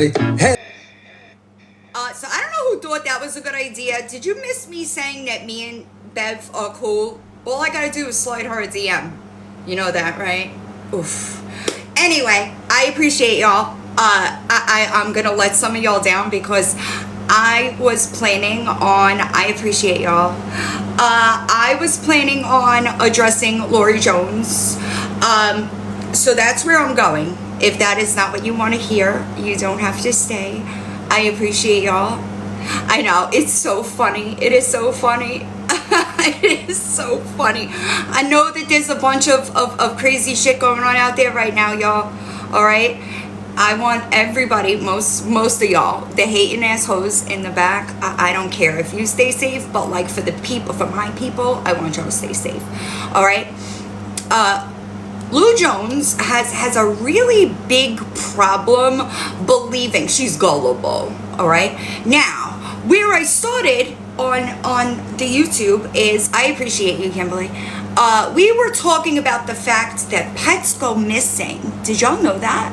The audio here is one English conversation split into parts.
Hey. So I don't know who thought that was a good idea. Did you miss me saying that me and Bev are cool? All I gotta do is slide her a DM. You know that, right? Oof. Anyway, I appreciate y'all. I'm gonna let some of y'all down because I was planning on, I appreciate y'all. I was planning on addressing Lori Jones. So that's where I'm going. If that is not what you want to hear, you don't have to stay. I appreciate y'all. I know, it's so funny. It is so funny. It is so funny. I know that there's a bunch of crazy shit going on out there right now, y'all. Alright? I want everybody, most of y'all, the hating assholes in the back, I don't care if you stay safe, but like for the people, for my people, I want y'all to stay safe. Alright? Lou Jones has a really big problem believing she's gullible. All right. Now, where I started on the YouTube is, I appreciate you, Kimberly. We were talking about the fact that pets go missing. Did y'all know that?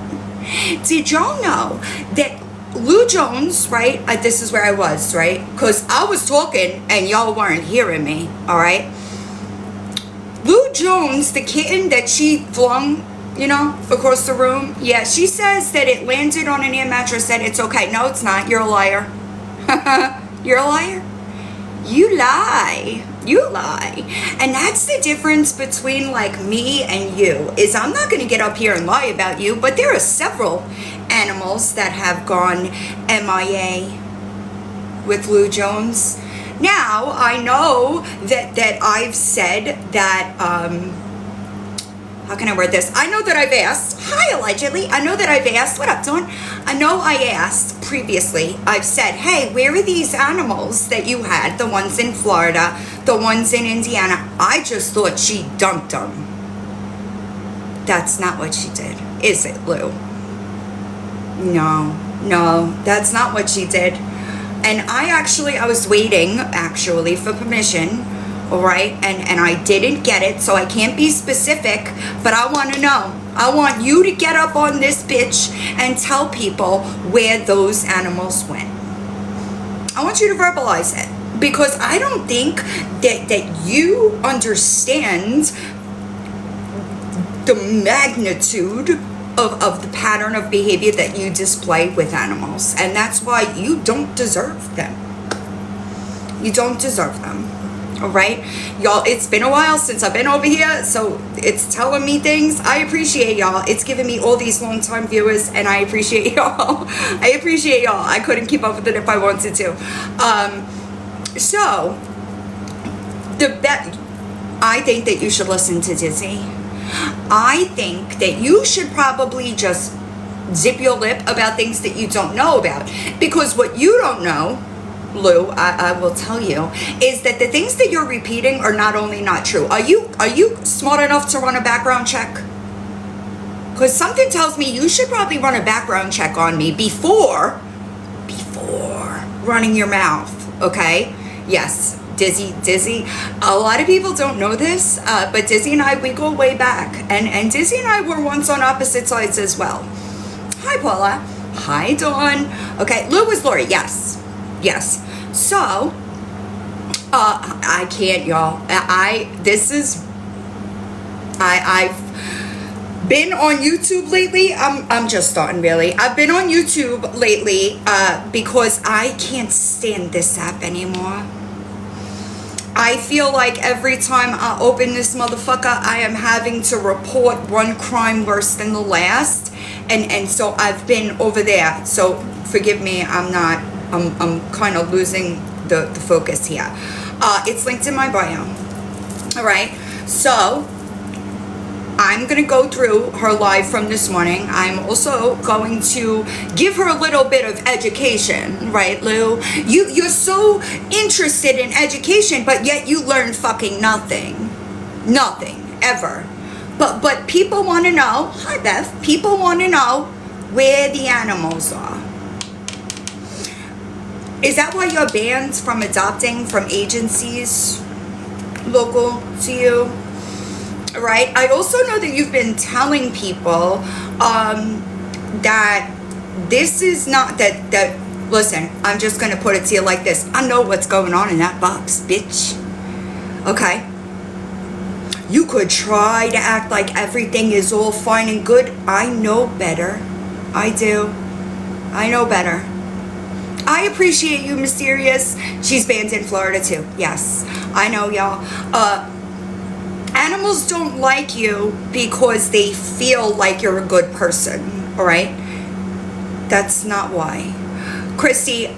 Did y'all know that Lou Jones, right? This is where I was, right? Because I was talking and y'all weren't hearing me. All right. Lou Jones, the kitten that she flung, across the room. Yeah, she says that it landed on an air mattress, that it's okay. No, it's not. You're a liar. You're a liar. You lie. You lie. And that's the difference between like me and you, is I'm not going to get up here and lie about you, but there are several animals that have gone MIA with Lou Jones. Now, I know that I've said that, how can I word this? I know that I've asked, hi, allegedly, I know that I've asked, what up, Dawn? I know I asked previously, I've said, hey, where are these animals that you had, the ones in Florida, the ones in Indiana? I just thought she dumped them. That's not what she did, is it, Lou? No, that's not what she did. And I was waiting, for permission, all right? And I didn't get it, so I can't be specific, but I want to know. I want you to get up on this bitch and tell people where those animals went. I want you to verbalize it, because I don't think that you understand the magnitude of the pattern of behavior that you display with animals, and that's why you don't deserve them. You don't deserve them. All right, y'all, it's been a while since I've been over here, so it's telling me things. I appreciate y'all. It's giving me all these long-time viewers, and I appreciate y'all. I appreciate y'all. I couldn't keep up with it if I wanted to. So I think that you should listen to Dizzy. I think that you should probably just zip your lip about things that you don't know about. Because what you don't know, Lou, I will tell you, is that the things that you're repeating are not only not true. Are you smart enough to run a background check? Because something tells me you should probably run a background check on me before running your mouth, okay? Yes. Dizzy, a lot of people don't know this, but Dizzy and I, we go way back, and Dizzy and I were once on opposite sides as well. Hi, Paula. Hi, Dawn. Okay, Lou was Lori. Yes. So, I can't, y'all. I've been on YouTube lately. I'm just starting, really. I've been on YouTube lately, because I can't stand this app anymore. I feel like every time I open this motherfucker, I am having to report one crime worse than the last. And so I've been over there. So forgive me, I'm kind of losing the focus here. It's linked in my bio. All right. So I'm going to go through her live from this morning. I'm also going to give her a little bit of education, right, Lou? You're so interested in education, but yet you learn fucking nothing. Nothing, ever. But people want to know, hi Beth, people want to know where the animals are. Is that why you're banned from adopting from agencies local to you? Right? I also know that you've been telling people that this is not that listen, I'm just gonna put it to you like this. I know what's going on in that box, bitch. Okay? You could try to act like everything is all fine and good. I know better. I do. I know better. I appreciate you, Mysterious. She's banned in Florida too. Yes, I know, y'all. Animals don't like you because they feel like you're a good person, all right? That's not why. Christy,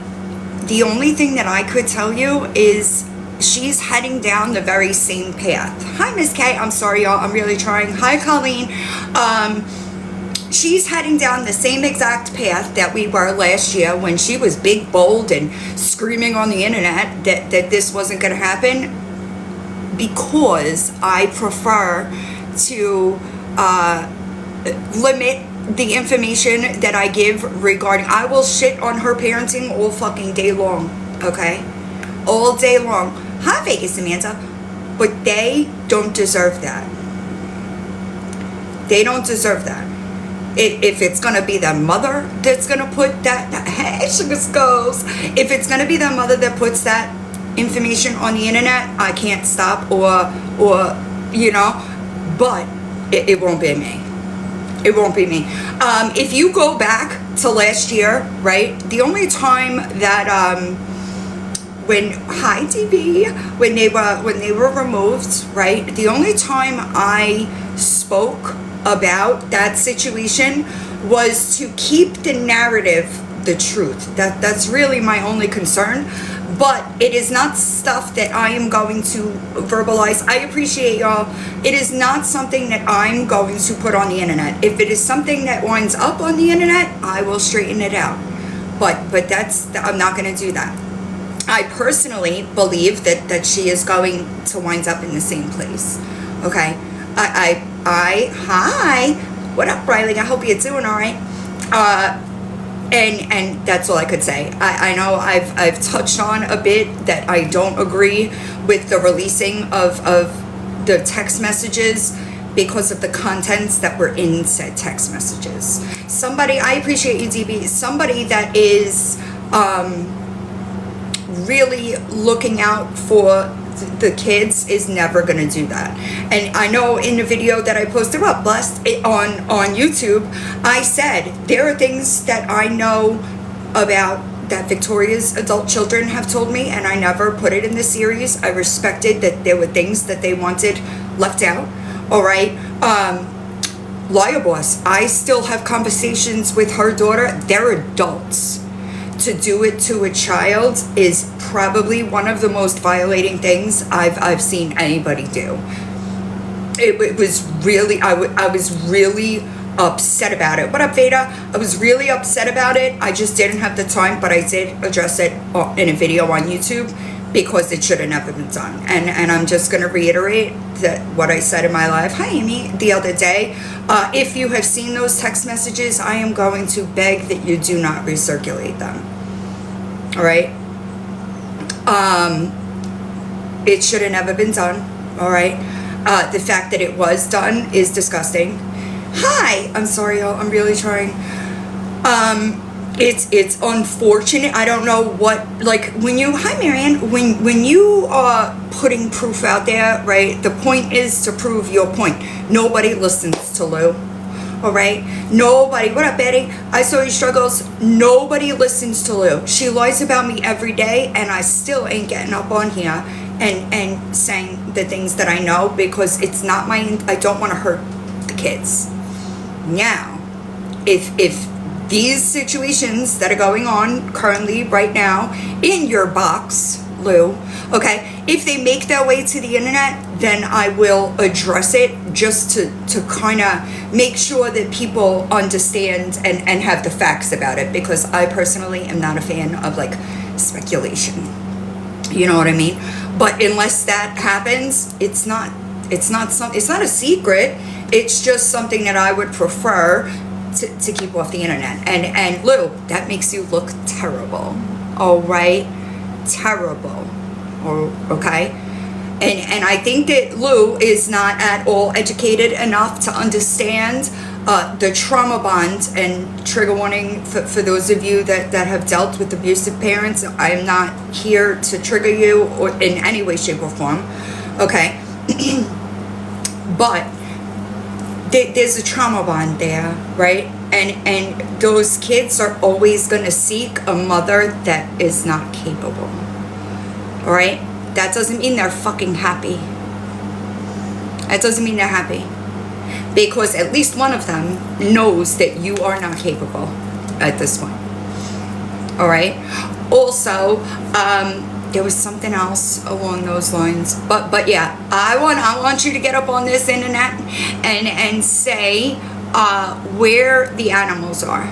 the only thing that I could tell you is she's heading down the very same path. Hi, Miss K. I'm sorry, y'all. I'm really trying. Hi, Colleen. She's heading down the same exact path that we were last year when she was big, bold, and screaming on the internet that this wasn't going to happen, because I prefer to limit the information that I give regarding. I will shit on her parenting all fucking day long, okay? All day long. Hi, Vegas Samantha. But they don't deserve that. They don't deserve that. If it's going to be their mother that's going to put that, hey, Sugar Skulls, if it's going to be their mother that puts that information on the internet, I can't stop, or you know, but it won't be me. It won't be me. If you go back to last year, right, the only time that when hi DB, when they were removed, right, the only time I spoke about that situation was to keep the narrative the truth. That's really my only concern. But it is not stuff that I am going to verbalize. I appreciate y'all. It is not something that I'm going to put on the internet. If it is something that winds up on the internet, I will straighten it out. But I'm not going to do that. I personally believe that she is going to wind up in the same place. Okay? Hi. What up, Riley? I hope you're doing all right. And that's all I could say. I know I've touched on a bit that I don't agree with the releasing of the text messages because of the contents that were in said text messages. Somebody, I appreciate you, DB. Somebody that is really looking out for the kids is never going to do that. And I know in the video that I posted up blessed on YouTube, I said there are things that I know about that Victoria's adult children have told me, and I never put it in the series. I respected that there were things that they wanted left out. All right. Liar Boss, I still have conversations with her daughter. They're adults. To do it to a child is probably one of the most violating things I've seen anybody do. It was really, I was really upset about it. What up, Veda? I was really upset about it. I just didn't have the time, but I did address it in a video on YouTube because it should have never been done. And I'm just going to reiterate that what I said in my live, hi Amy, the other day. If you have seen those text messages, I am going to beg that you do not recirculate them. All right? It should have never been done. All right? The fact that it was done is disgusting. Hi! I'm sorry, y'all. I'm really trying. It's unfortunate. I don't know what, like, when you, hi Marianne, when you are putting proof out there, right, the point is to prove your point. Nobody listens to Lou, all right? Nobody. What up, Betty? I saw your struggles. Nobody listens to Lou. She lies about me every day, and I still ain't getting up on here and saying the things that I know because it's not my, I don't want to hurt the kids. Now, if these situations that are going on currently right now in your box, Lou, okay, if they make their way to the internet, then I will address it just to kind of make sure that people understand and have the facts about it, because I personally am not a fan of like speculation. You know what I mean? But unless that happens, it's not a secret. It's just something that I would prefer to keep off the internet. And Lou, that makes you look terrible. All right? Terrible. Okay? And I think that Lou is not at all educated enough to understand the trauma bond, and trigger warning for those of you that have dealt with abusive parents. I am not here to trigger you or in any way, shape, or form. Okay. But there's a trauma bond there, right? And those kids are always going to seek a mother that is not capable. All right? That doesn't mean they're fucking happy. That doesn't mean they're happy. Because at least one of them knows that you are not capable at this point. All right? Also, there was something else along those lines. But yeah, I want you to get up on this internet and say where the animals are.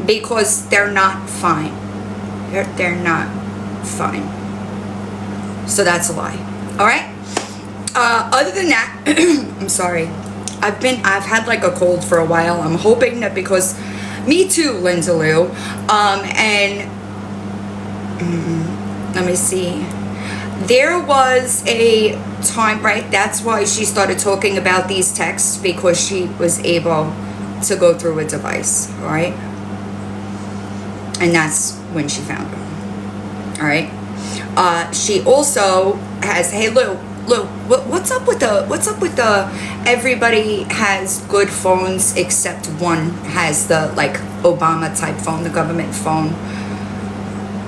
Because they're not fine. They're not fine. So that's a lie. All right? Other than that, I'm sorry. I've had like a cold for a while. I'm hoping that because me too, Linda Lou. And let me see. There was a time, right? That's why she started talking about these texts, because she was able to go through a device, all right? And that's when she found them, all right? She also has, hey Lou, what's up with the everybody has good phones except one has the like Obama type phone, the government phone,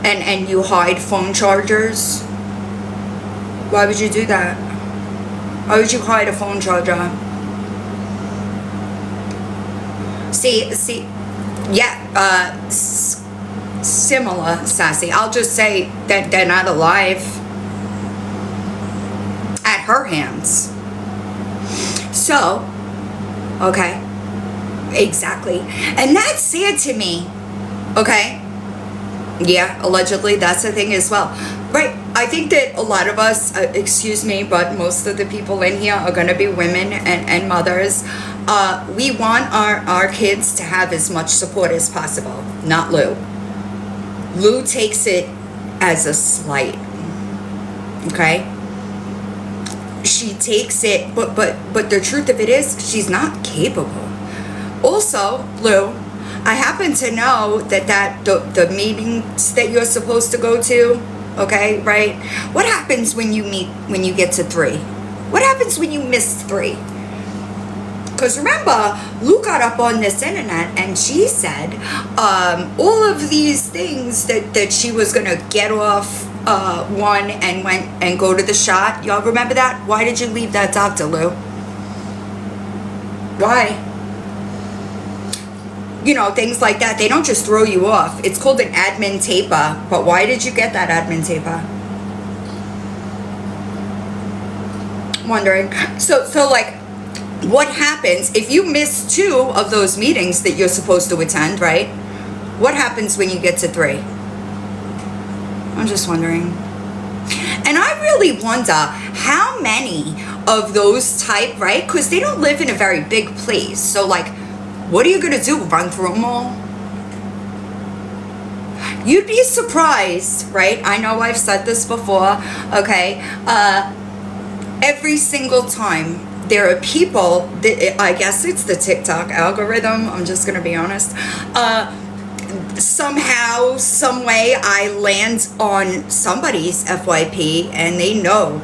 and you hide phone chargers? Why would you do that? Why would you hide a phone charger? See, yeah, similar, Sassy. I'll just say that they're not alive at her hands. So, okay, exactly. And that's sad to me, okay? Yeah, allegedly, that's the thing as well. Right, I think that a lot of us, excuse me, but most of the people in here are going to be women and mothers. We want our kids to have as much support as possible. Not Lou. Lou takes it as a slight. Okay? She takes it, but the truth of it is, she's not capable. Also, Lou, I happen to know that the meetings that you're supposed to go to, okay, right? What happens when you get to 3? What happens when you miss 3? Because remember, Lou got up on this internet and she said all of these things that she was going to get off one and went and go to the shot. Y'all remember that? Why did you leave that doctor, Lou? Why? You know, things like that. They don't just throw you off. It's called an admin taper. But why did you get that admin taper? Wondering. So like, what happens if you miss 2 of those meetings that you're supposed to attend, right? What happens when you get to 3? I'm just wondering. And I really wonder how many of those type, right? Because they don't live in a very big place. So like, what are you going to do? Run through them all? You'd be surprised, right? I know I've said this before, okay? Every single time there are people, I guess it's the TikTok algorithm, I'm just going to be honest. Somehow, some way, I land on somebody's FYP and they know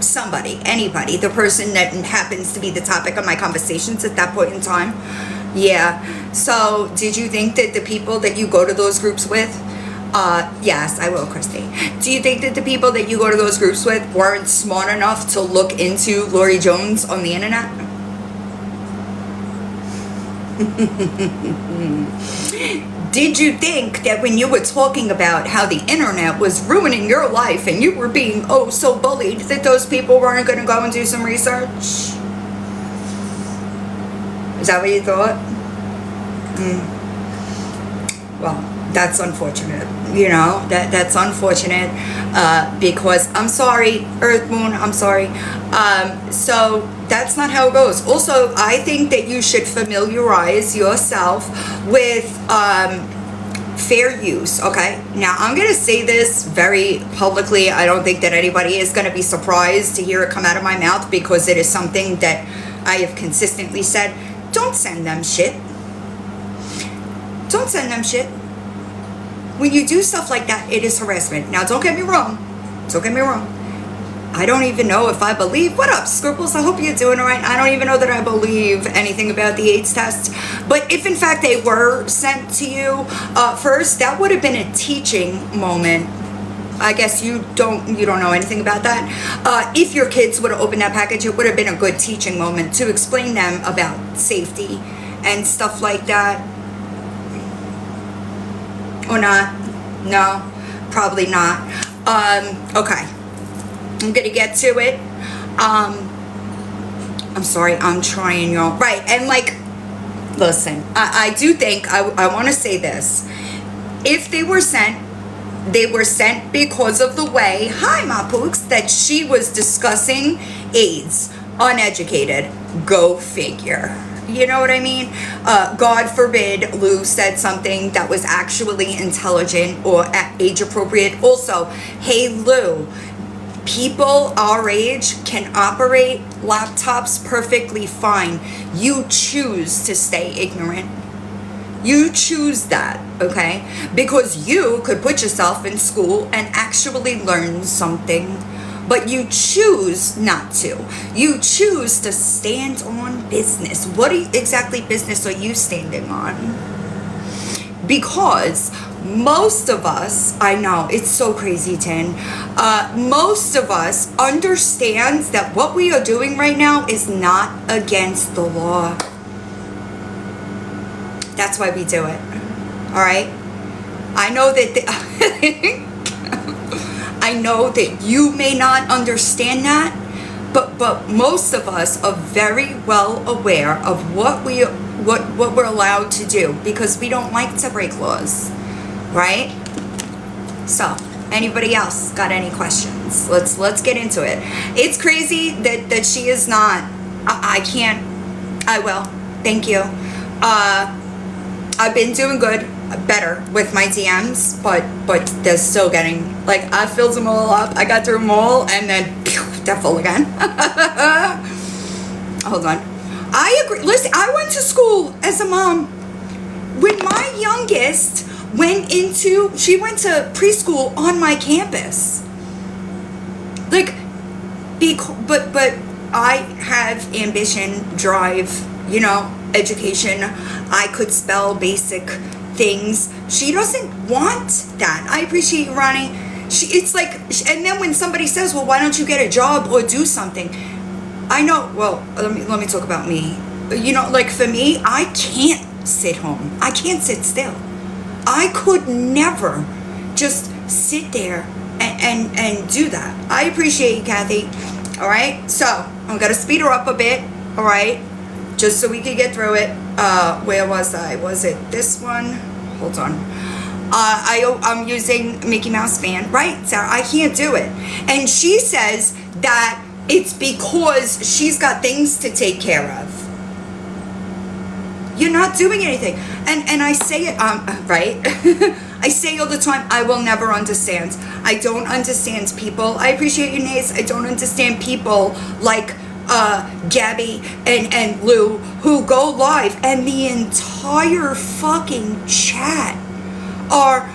somebody, anybody, the person that happens to be the topic of my conversations at that point in time. Yeah. So, did you think that the people that you go to those groups with, yes, I will, Christy. Do you think that the people that you go to those groups with weren't smart enough to look into Lori Jones on the internet? Did you think that when you were talking about how the internet was ruining your life and you were being oh so bullied that those people weren't going to go and do some research? Is that what you thought? Well, that's unfortunate. You know, that's unfortunate because I'm sorry, Earth Moon, I'm sorry. So that's not how it goes. Also, I think that you should familiarize yourself with fair use, okay? Now, I'm going to say this very publicly. I don't think that anybody is going to be surprised to hear it come out of my mouth, because it is something that I have consistently said. Don't send them shit. Don't send them shit. When you do stuff like that, it is harassment. Now, don't get me wrong. Don't get me wrong. I don't even know if I believe. What up, Scribbles? I hope you're doing all right. I don't even know that I believe anything about the AIDS test. But if in fact they were sent to you first, that would have been a teaching moment. I guess you don't know anything about that. If your kids would have opened that package, it would have been a good teaching moment to explain them about safety and stuff like that. Or not? No, probably not. Okay. I'm gonna get to it. I'm sorry, I'm trying, y'all. Right, and like, listen, I do think, I want to say this. If they were sent because of the way, hi, Ma Pooks, that she was discussing AIDS, uneducated. Go figure. You know what I mean? God forbid Lou said something that was actually intelligent or age appropriate. Also, hey, Lou, people our age can operate laptops perfectly fine. You choose to stay ignorant. You choose that, okay? Because you could put yourself in school and actually learn something, but you choose not to. You choose to stand on business. What exactly business are you standing on? Because most of us, I know, it's so crazy, Tin. Most of us understands that what we are doing right now is not against the law. That's why we do it. All right? I know that I know that you may not understand that, but most of us are very well aware of what we're allowed to do, because we don't like to break laws. Right? So, anybody else got any questions? Let's get into it. It's crazy that she is not. I can't. I will. Thank you. I've been doing good, better with my DMs, but they're still getting, like, I filled them all up. I got through them all, and then pew, they're full again. Hold on. I agree. Listen, I went to school as a mom. When my youngest she went to preschool on my campus. Like, but I have ambition, drive, education. I could spell basic things. She doesn't want that. I appreciate you, Ronnie. It's like, and then when somebody says, well, why don't you get a job or do something? I know, well, let me talk about me. Like for me, I can't sit home. I can't sit still. I could never just sit there and do that. I appreciate you, Kathy. All right, so I'm gonna speed her up a bit. All right, just so we can get through it. Where was I? Was it this one? Hold on. I'm using Mickey Mouse fan, right, Sarah? I can't do it, and she says that it's because she's got things to take care of. You're not doing anything. And I say it, right? I say all the time, I will never understand. I don't understand people. I appreciate you, Nace. I don't understand people like Gabby and Lou who go live and the entire fucking chat are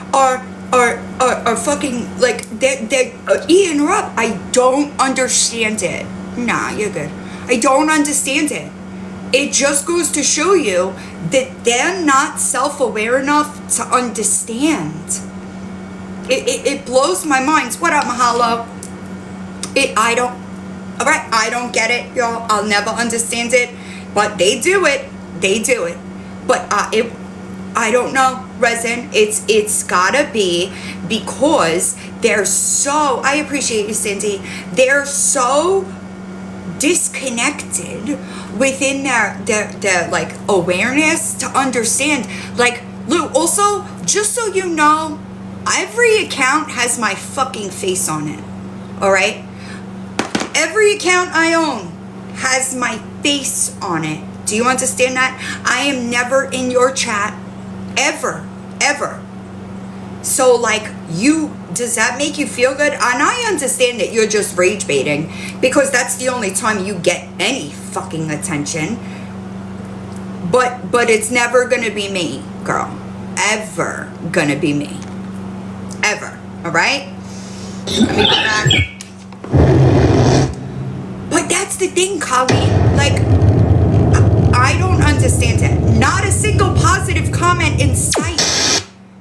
fucking, like, they're eating her up. I don't understand it. Nah, you're good. I don't understand it. It just goes to show you that they're not self-aware enough to understand. It blows my mind. What up, Mahalo? I don't get it, y'all. I'll never understand it. But they do it. They do it. But I don't know, Resin. It's gotta be because they're so, I appreciate you, Cindy. They're so disconnected within their like awareness to understand. Like, Lou, also, just so you know, every account has my fucking face on it. All right, every account I own has my face on it. Do you understand that? I am never in your chat, ever. So, like, does that make you feel good? And I understand that you're just rage baiting because that's the only time you get any fucking attention. But it's never gonna be me, girl. Ever gonna be me. Ever. All right? Let me go back. But that's the thing, Colleen. Like, I don't understand it. Not a single positive comment in sight.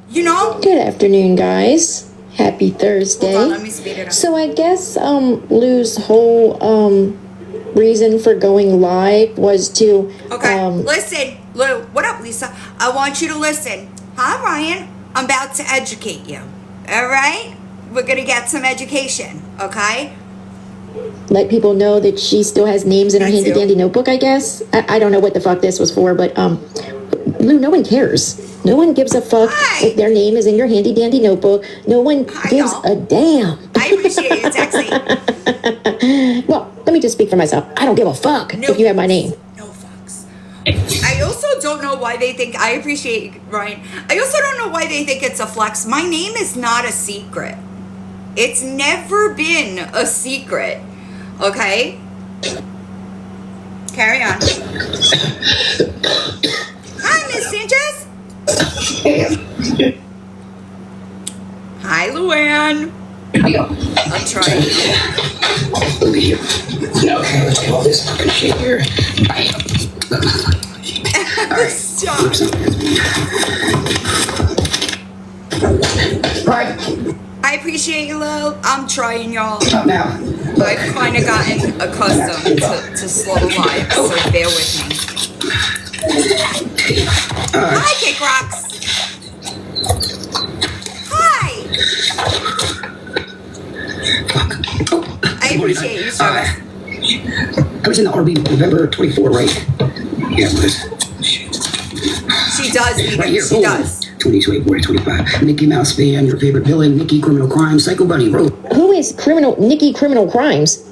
You know? Good afternoon, guys. Happy Thursday. Hold on, let me speed it up. So I guess Lou's whole reason for going live was to listen, Lou. What up, Lisa? I want you to listen. Hi, Ryan. I'm about to educate you. All right? We're gonna get some education. Okay? let people know that she still has names in her handy dandy notebook, I guess. I don't know what the fuck this was for, but Lou, no one cares. No one gives a fuck if their name is in your handy dandy notebook. No one gives a damn. I appreciate you texting. Well, let me just speak for myself. I don't give a fuck if you have my name. No fucks. I also don't know why they think, I appreciate you, Ryan. I also don't know why they think it's a flex. My name is not a secret. It's never been a secret. Okay? Carry on. Hi, Miss Sanchez. Hi, Luann. I'm trying. Look at you. No, let's get all this fucking shit here. Stop. Right. I appreciate you, Lou. I'm trying, y'all. Stop now. I've kind of gotten accustomed to slow lives, so bear with me. Hi, Kick Rocks. Hi. I appreciate you, sir. I was in the RB November 24, right? Yeah, it was. She does, even. Right here. She does. 20, 24, 25. Mickey Mouse fan, your favorite villain, Nikki Criminal Crime, Psycho Bunny, Road. Who is Nikki Criminal Crimes?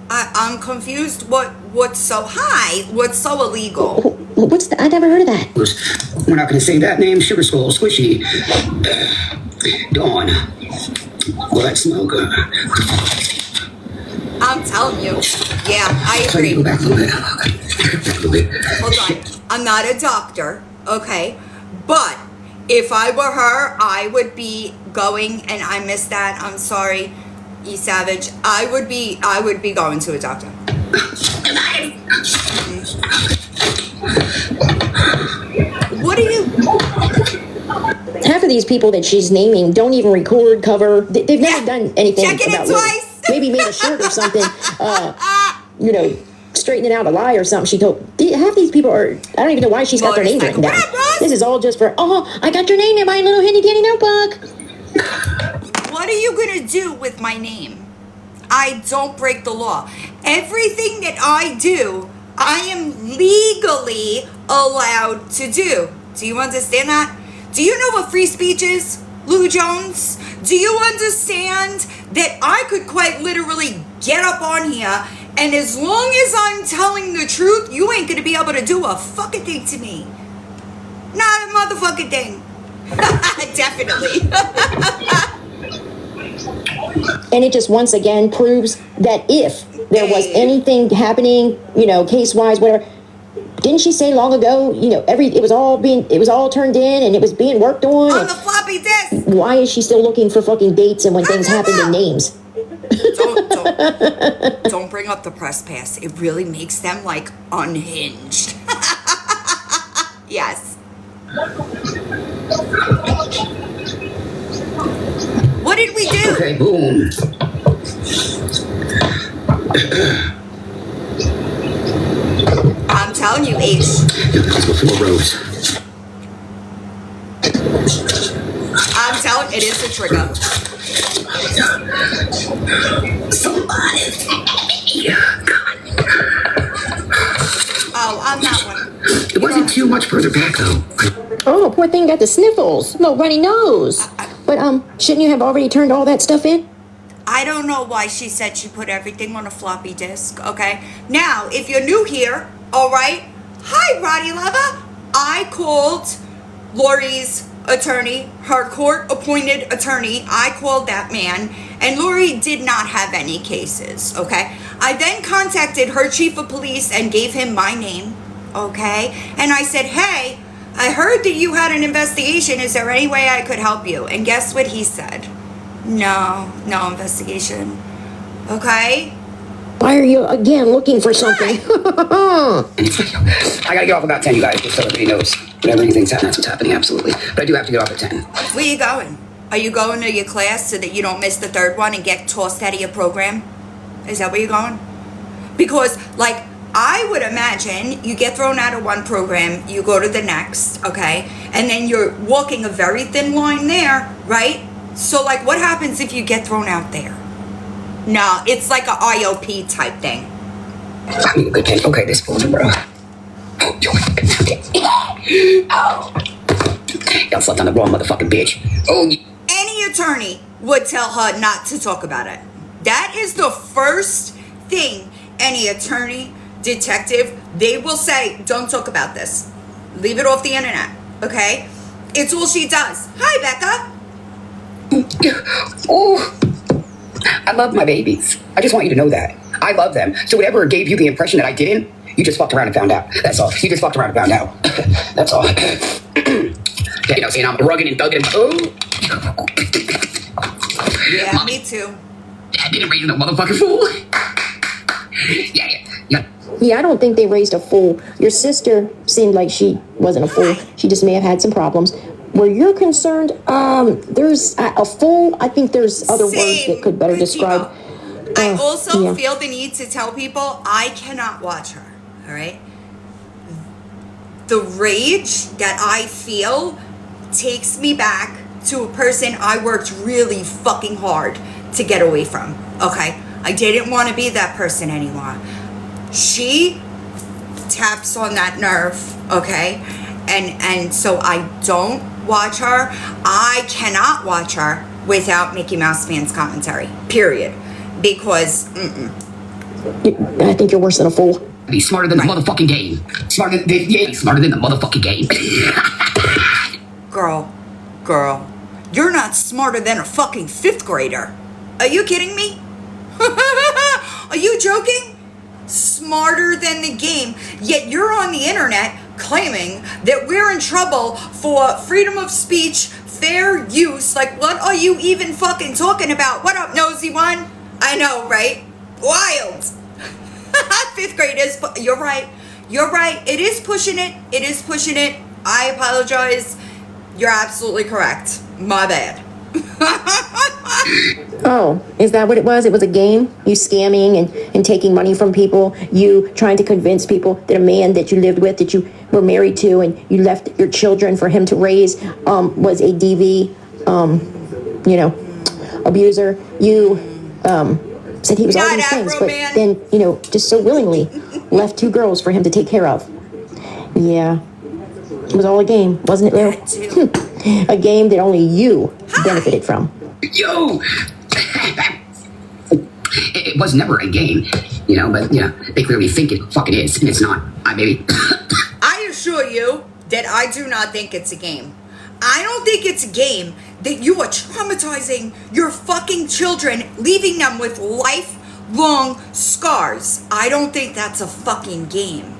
I'm confused. What's so high? What's so illegal? What's that? I never heard of that. We're not going to say that name. Sugar Skull, Squishy, Dawn. Well, that smoke. I'm telling you. Yeah, I agree. Go back a little bit. Hold on. I'm not a doctor, okay? But if I were her, I would be going, and I missed that. I'm sorry, E Savage. I would be going to a doctor. What are you? Half of these people that she's naming don't even record, cover. They've never done anything Checking about it twice. Maybe made a shirt or something. Straightening out a lie or something. She told half these people are. I don't even know why she's got their names written down. This is all just for. Oh, I got your name in my little handy dandy notebook. What are you gonna do with my name? I don't break the law. Everything that I do, I am legally allowed to do. Do you understand that? Do you know what free speech is, Lou Jones? Do you understand that I could quite literally get up on here, and as long as I'm telling the truth, you ain't gonna be able to do a fucking thing to me. Not a motherfucking thing. Definitely. And it just once again proves that if there was anything happening, case-wise, whatever, didn't she say long ago, it was all turned in and it was being worked on the floppy disk. Why is she still looking for fucking dates and when things happen in names? Don't bring up the press pass. It really makes them like unhinged. Yes. What did we do? Okay, boom. I'm telling you, H. Let's go 4 rows. I'm telling it is a trigger. Somebody. Oh, I'm not one. It wasn't too much further back, though. Oh, poor thing got the sniffles. No runny nose. But shouldn't you have already turned all that stuff in? I don't know why she said she put everything on a floppy disk, okay? Now, if you're new here, all right, hi, Roddy Lover. I called Lori's attorney, her court-appointed attorney. I called that man, and Lori did not have any cases, okay? I then contacted her chief of police and gave him my name, okay? And I said, hey, I heard that you had an investigation. Is there any way I could help you? And guess what he said? No investigation, okay? Why are you again looking for something? I gotta get off about 10, you guys, just so everybody knows. Whatever you think's happening, that's what's happening, absolutely. But I do have to get off at 10. Where you going? Are you going to your class so that you don't miss the third one and get tossed out of your program? Is that where you're going? Because, like, I would imagine you get thrown out of one program, you go to the next, okay? And then you're walking a very thin line there, right? So, like, what happens if you get thrown out there? No, it's like a IOP type thing. I need a good case. Okay, this fool's bro. Oh, you oh. Y'all slept on the wrong motherfucking bitch. Oh. Any attorney would tell her not to talk about it. That is the first thing any attorney, detective, they will say, don't talk about this. Leave it off the internet, okay? It's all she does. Hi, Becca. Oh. I love my babies. I just want you to know that. I love them. So whatever gave you the impression that I didn't, you just fucked around and found out. That's all. You just fucked around and found out. That's all. You know, saying I'm rugged and thugged and Yeah, Mommy, me too. Dad didn't raise no motherfucking fool. Yeah. Yeah, I don't think they raised a fool. Your sister seemed like she wasn't a fool. She just may have had some problems. Where you're concerned, there's a fool. I think there's other words that could better describe. I also feel the need to tell people I cannot watch her, all right? The rage that I feel takes me back to a person I worked really fucking hard to get away from, okay? I didn't want to be that person anymore. She taps on that nerve, okay? And so I don't watch her. I cannot watch her without Mickey Mouse Man's commentary, period. Because, I think you're worse than a fool. He's smarter than the motherfucking game. Smarter than the motherfucking game. Girl, you're not smarter than a fucking 5th grader. Are you kidding me? Are you joking? Smarter than the game. Yet you're on the internet claiming that we're in trouble for freedom of speech, fair use. Like, what are you even fucking talking about? What up, nosy one? I know, right? Wild. 5th graders, you're right. It is pushing it. I apologize. You're absolutely correct. My bad. Oh, is that what it was? It was a game? You scamming and taking money from people? You trying to convince people that a man that you lived with, that you were married to, and you left your children for him to raise, was a DV, abuser? You said he was all these things, but then, just so willingly left 2 girls for him to take care of. Yeah. It was all a game, wasn't it, Lil? A game that only you benefited from. Yo! It was never a game, but, they clearly think it fucking is, and it's not. I assure you that I do not think it's a game. I don't think it's a game that you are traumatizing your fucking children, leaving them with lifelong scars. I don't think that's a fucking game.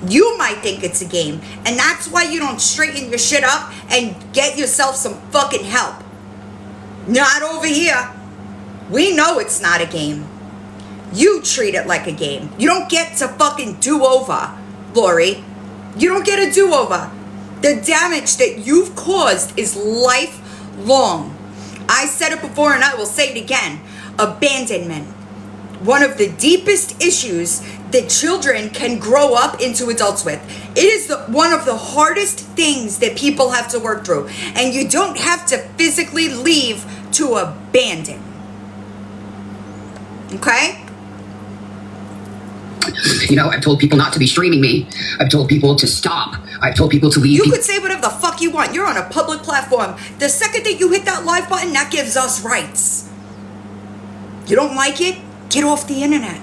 You might think it's a game, and that's why you don't straighten your shit up and get yourself some fucking help. Not over here. We know it's not a game. You treat it like a game. You don't get to fucking do over, Lori. You don't get a do-over. The damage that you've caused is lifelong. I said it before and I will say it again. Abandonment. One of the deepest issues that children can grow up into adults with. It is one of the hardest things that people have to work through. And you don't have to physically leave to abandon. Okay? I've told people not to be streaming me. I've told people to stop. I've told people to leave. You could say whatever the fuck you want. You're on a public platform. The second that you hit that live button, that gives us rights. You don't like it? Get off the internet.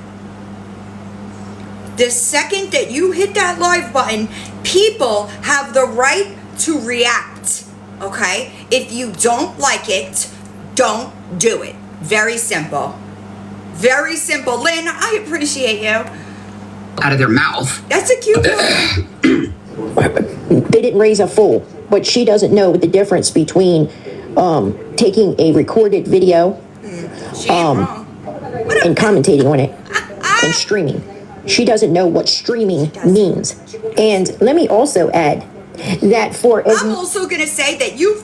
The second that you hit that live button, people have the right to react, okay? If you don't like it, don't do it. Very simple. Very simple. Lynn, I appreciate you. Out of their mouth. That's a cute one. They didn't raise a fool, but she doesn't know the difference between taking a recorded video She ain't wrong. and commentating on it and streaming. She doesn't know what streaming means. And let me also add that for as I'm also going to say that you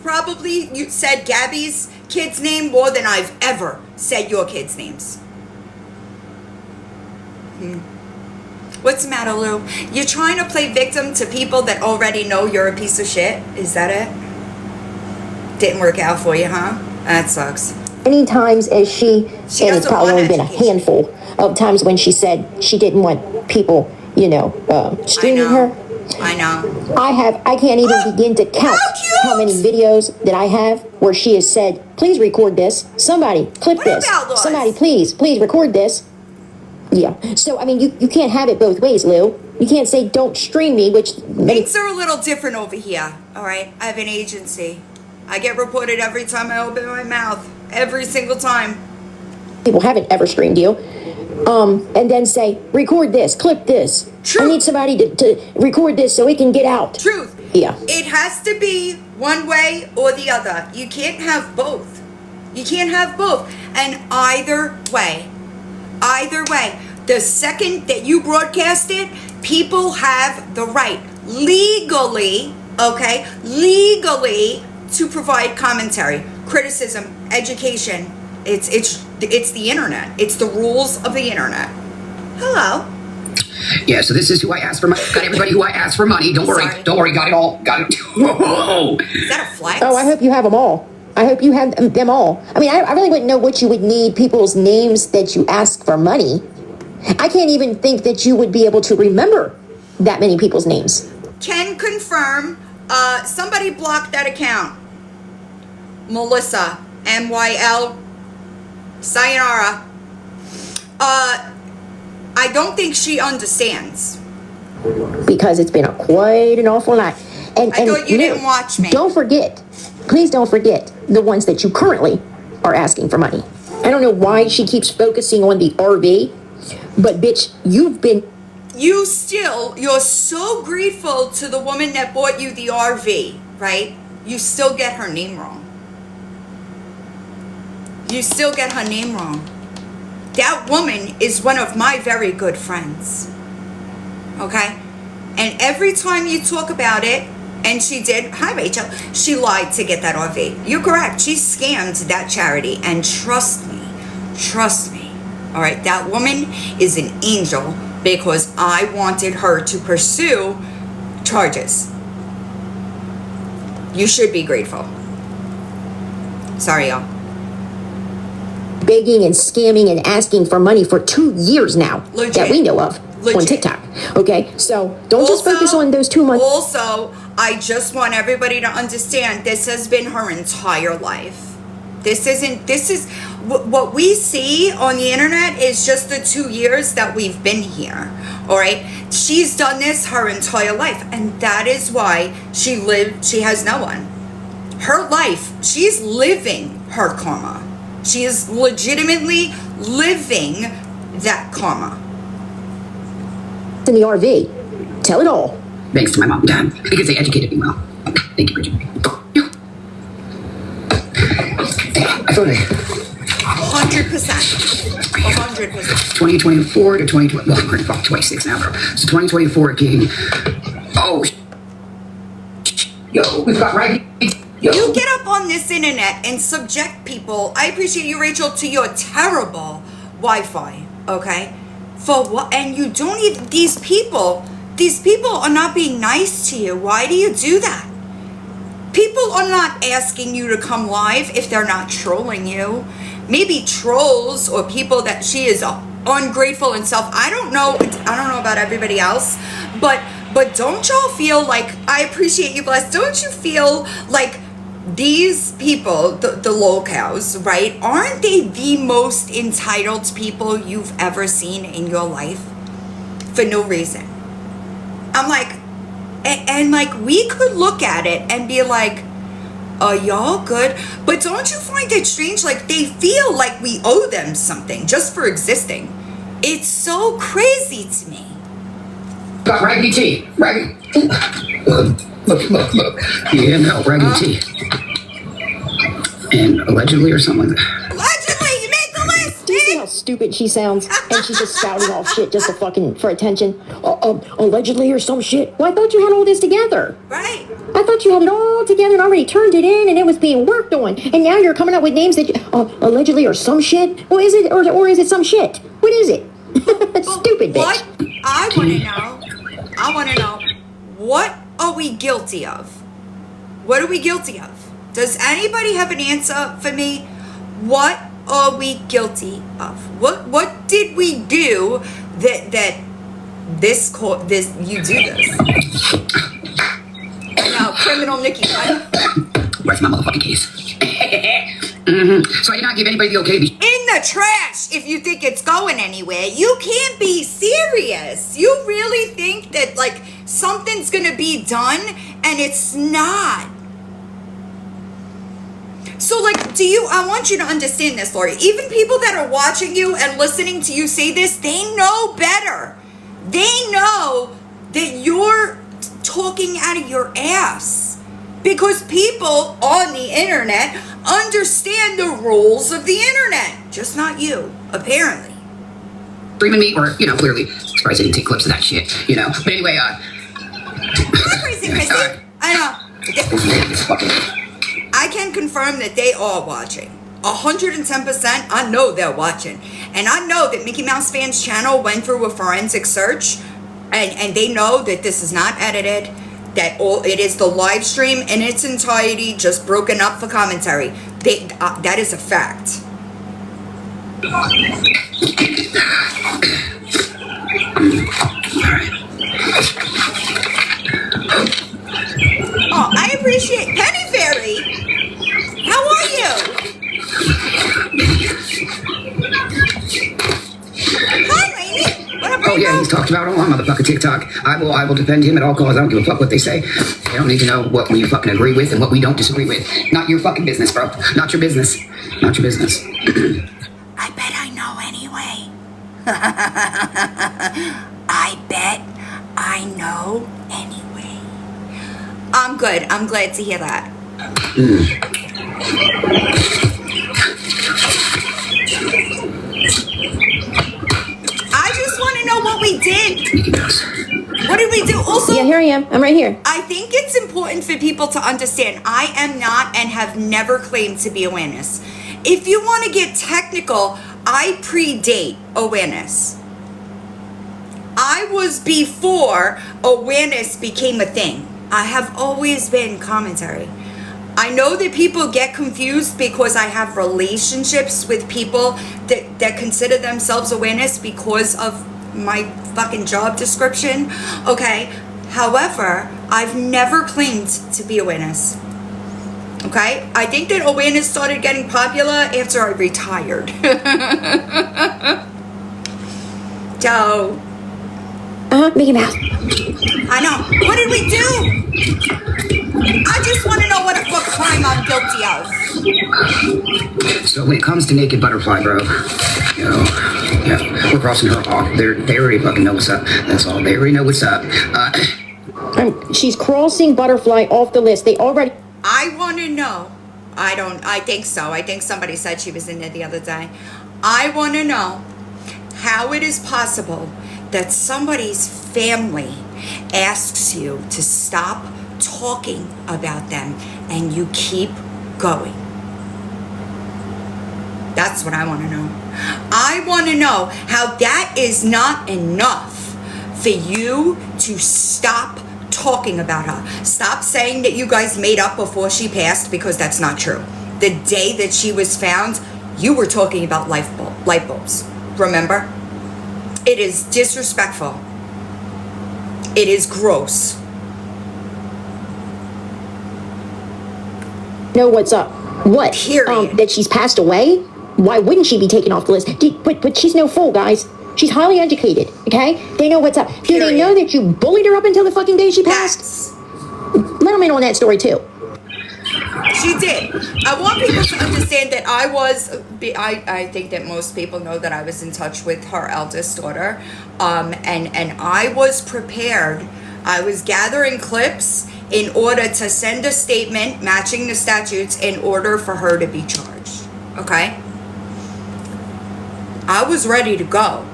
said Gabby's kid's name more than I've ever said your kids' names. What's the matter, Lou? You're trying to play victim to people that already know you're a piece of shit? Is that it? Didn't work out for you, huh? That sucks. many times as she and it's doesn't probably want only been a education. handful of times when she said she didn't want people, streaming her. I know. I can't even begin to count cute! how many videos that I have where she has said, please record this. Somebody clip What this. about us? Somebody please record this. Yeah. So, I mean, you can't have it both ways, Lou. You can't say don't stream me, which many Things are a little different over here, all right? I have an agency. I get reported every time I open my mouth. Every single time. people haven't ever streamed you. And then say, record this, clip this. True. I need somebody to record this so it can get out. Truth. Yeah. It has to be one way or the other. You can't have both. You can't have both. And either way, the second that you broadcast it, people have the right legally, to provide commentary, criticism, education. It's the internet. It's the rules of the internet. Hello. Yeah, so this is who I asked for money. Got everybody who I asked for money. Don't worry. Sorry. Don't worry. Got it all. Got it. Whoa. Is that a flex? Oh, I hope you have them all. I hope you have them all. I mean, I really wouldn't know what you would need people's names that you ask for money. I can't even think that you would be able to remember that many people's names. Can confirm. Somebody blocked that account. Melissa, MYL. Sayonara. I don't think she understands. Because it's been quite an awful lot. And I thought you Lou, didn't watch me. Please don't forget the ones that you currently are asking for money. I don't know why she keeps focusing on the RV, but bitch, You're so grateful to the woman that bought you the RV, right? You still get her name wrong. That woman is one of my very good friends. Okay? And every time you talk about it, and she did, hi Rachel, she lied to get that RV. You're correct. She scammed that charity. And trust me, all right, that woman is an angel because I wanted her to pursue charges. You should be grateful. Sorry, y'all. begging and scamming and asking for money for 2 years now Legit. that we know of on Legit. TikTok. Okay, so don't just focus on those 2 months. Also, I just want everybody to understand this has been her entire life. This is what we see on the internet is just the 2 years that we've been here. All right, she's done this her entire life, and that is why she has no one. Her life, she's living her karma. She is legitimately living that karma. In the RV, tell it all. Thanks to my mom and dad because they educated me well. Thank you, Bridget. I thought 100%. 2024 to 2020. Well, we're 26 now, bro. So 2024 came. Oh, yo, we've got right. Yo. You get up on this internet and subject people, I appreciate you, Rachel, to your terrible Wi-Fi, okay? For what? And you don't even, these people are not being nice to you. Why do you do that? People are not asking you to come live if they're not trolling you. Maybe trolls or people that she is ungrateful and I don't know about everybody else, but don't y'all feel like, I appreciate you, Bless, don't you feel like these people, the locals, right, aren't they the most entitled people you've ever seen in your life? For no reason. I'm like, And like, we could look at it and be like, are y'all good? But don't you find it strange? Like, they feel like we owe them something just for existing. It's so crazy to me. Got Raggedy T. Raggedy. Look. Yeah, no, Raggedy T. And allegedly or something like that. Allegedly, you made the list, Do you see how stupid she sounds? And she's just spouting off shit just for attention. Allegedly or some shit. Well, I thought you had all this together. Right. I thought you had it all together and already turned it in and it was being worked on. And now you're coming up with names that allegedly or some shit. Well, is it or is it some shit? What is it? Stupid bitch. What I want to know, what are we guilty of? What are we guilty of? Does anybody have an answer for me? What are we guilty of? What did we do that this you do this? I know, criminal Nikki. Where's my motherfucking keys? So I did not give anybody the okay. In the trash if you think it's going anywhere. You can't be serious. You really think that like something's gonna be done and it's not. So like, I want you to understand this, Lori. Even people that are watching you and listening to you say this, they know better. They know that you're talking out of your ass. Because people on the internet understand the rules of the internet. Just not you, apparently. Streaming me, or, clearly. Surprised I didn't take clips of that shit, But anyway, That's crazy, Chrissy. I know. I can confirm that they are watching. 110%, I know they're watching. And I know that Mickey Mouse Fans channel went through a forensic search and they know that this is not edited, that it is the live stream in its entirety, just broken up for commentary. That is a fact. Oh, I appreciate Penny Fairy. How are you? Hi, lady. What up, oh yeah, he's talked about all on motherfucking TikTok. I will defend him at all costs. I don't give a fuck what they say. They don't need to know what we fucking agree with and what we don't disagree with. Not your fucking business, bro. Not your business. Not your business. I bet I know anyway. I bet I know anyway. I'm good. I'm glad to hear that. I just want to know what we did. What did we do? Also, yeah, here I am. I'm right here. I think it's important for people to understand I am not and have never claimed to be awareness. If you want to get technical, I predate awareness. I was before awareness became a thing. I have always been commentary. I know that people get confused because I have relationships with people that consider themselves awareness because of my fucking job description. Okay. However, I've never claimed to be awareness. Okay. I think that awareness started getting popular after I retired. So. Mickey Mouse. I know. What did we do? I just want to know what crime I'm guilty of. So when it comes to Naked Butterfly, bro, we're crossing her off. They already fucking know what's up. That's all. They already know what's up. She's crossing Butterfly off the list. They already... I want to know. I think so. I think somebody said she was in there the other day. I want to know how it is possible that somebody's family asks you to stop talking about them and you keep going. That's what I want to know. I want to know how that is not enough for you to stop talking about her. Stop saying that you guys made up before she passed, because that's not true. The day that she was found, you were talking about light bulbs. Remember? It is disrespectful. It is gross. Know what's up. What? Period. That she's passed away? Why wouldn't she be taken off the list? But she's no fool, guys. She's highly educated, okay? They know what's up. Do they know that you bullied her up until the fucking day she passed? Let them in on that story, too. She did. I want people to understand that I think that most people know that I was in touch with her eldest daughter. And I was prepared. I was gathering clips in order to send a statement matching the statutes in order for her to be charged. Okay? I was ready to go.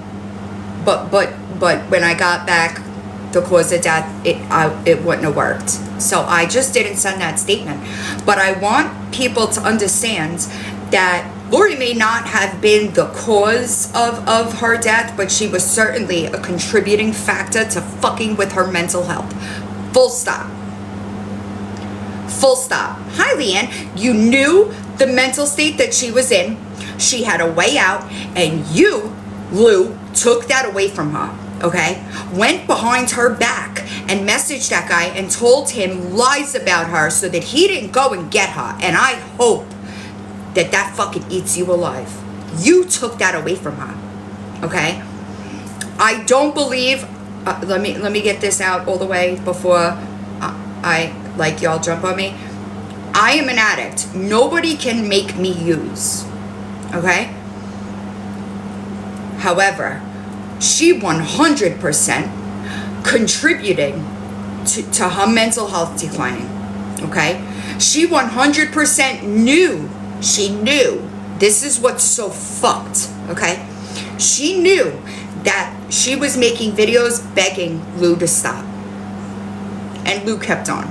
But when I got back, the cause of death, it wouldn't have worked. So I just didn't send that statement. But I want people to understand that Lori may not have been the cause of her death, but she was certainly a contributing factor to fucking with her mental health. Full stop. Full stop. Hi, Leanne. You knew the mental state that she was in. She had a way out, and you, Lou, took that away from her. Okay, went behind her back and messaged that guy and told him lies about her so that he didn't go and get her. And I hope that fucking eats you alive. You took that away from her. Okay, I don't believe. Let me get this out all the way before I like y'all jump on me. I am an addict. Nobody can make me use. Okay. However, she 100% contributing to her mental health declining, okay? She 100% knew, this is what's so fucked, okay? She knew that she was making videos begging Lou to stop. And Lou kept on.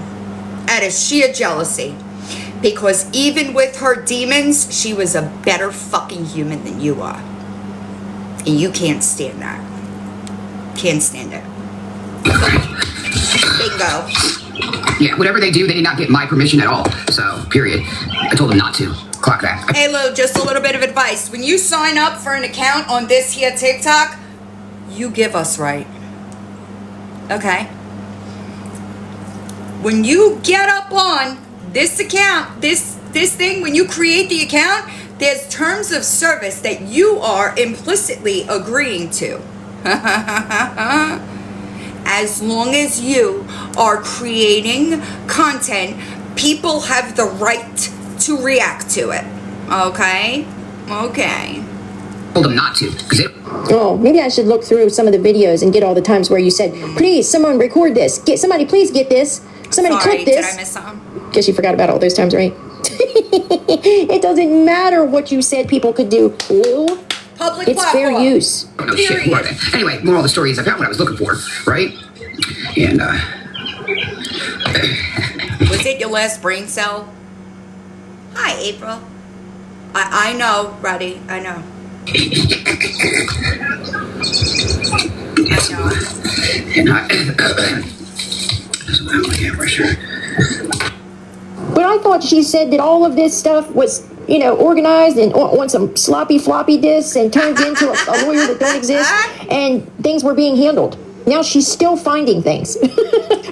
Out of sheer jealousy. Because even with her demons, she was a better fucking human than you are. And you can't stand that. Can't stand it. Bingo. Yeah, whatever they do, they did not get my permission at all. So, period. I told them not to. Clock that. Hey, Lou, just a little bit of advice. When you sign up for an account on this here TikTok, you give us right. Okay? When you get up on this account, this thing, when you create the account, there's terms of service that you are implicitly agreeing to. As long as you are creating content, people have the right to react to it. Okay? Okay. Told them not to. Oh, maybe I should look through some of the videos and get all the times where you said, please, someone record this. Somebody please get this. Somebody clip this. Did I miss something? Guess you forgot about all those times, right? It doesn't matter what you said people could do, Lou. Public it's platform. fair use. Oh, no shit, who are they? Anyway, moral of the story is I found what I was looking for, right? And, was it your last brain cell? Hi, April. I know, Roddy. I know. And But I thought she said that all of this stuff was, organized and on some sloppy floppy disks and turned into a lawyer that don't exist, and things were being handled. Now she's still finding things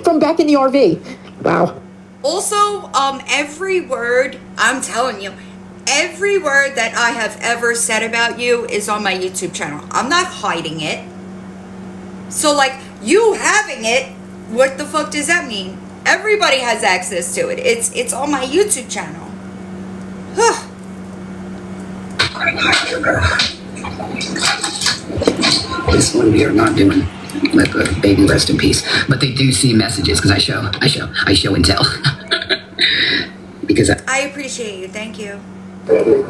from back in the RV. Wow. Also, every word, I'm telling you, every word that I have ever said about you is on my YouTube channel. I'm not hiding it. So, you having it, what the fuck does that mean? Everybody has access to it. It's on my YouTube channel. This one we are not doing. Let the baby rest in peace. But they do see messages because I show and tell. Because I appreciate you. Thank you.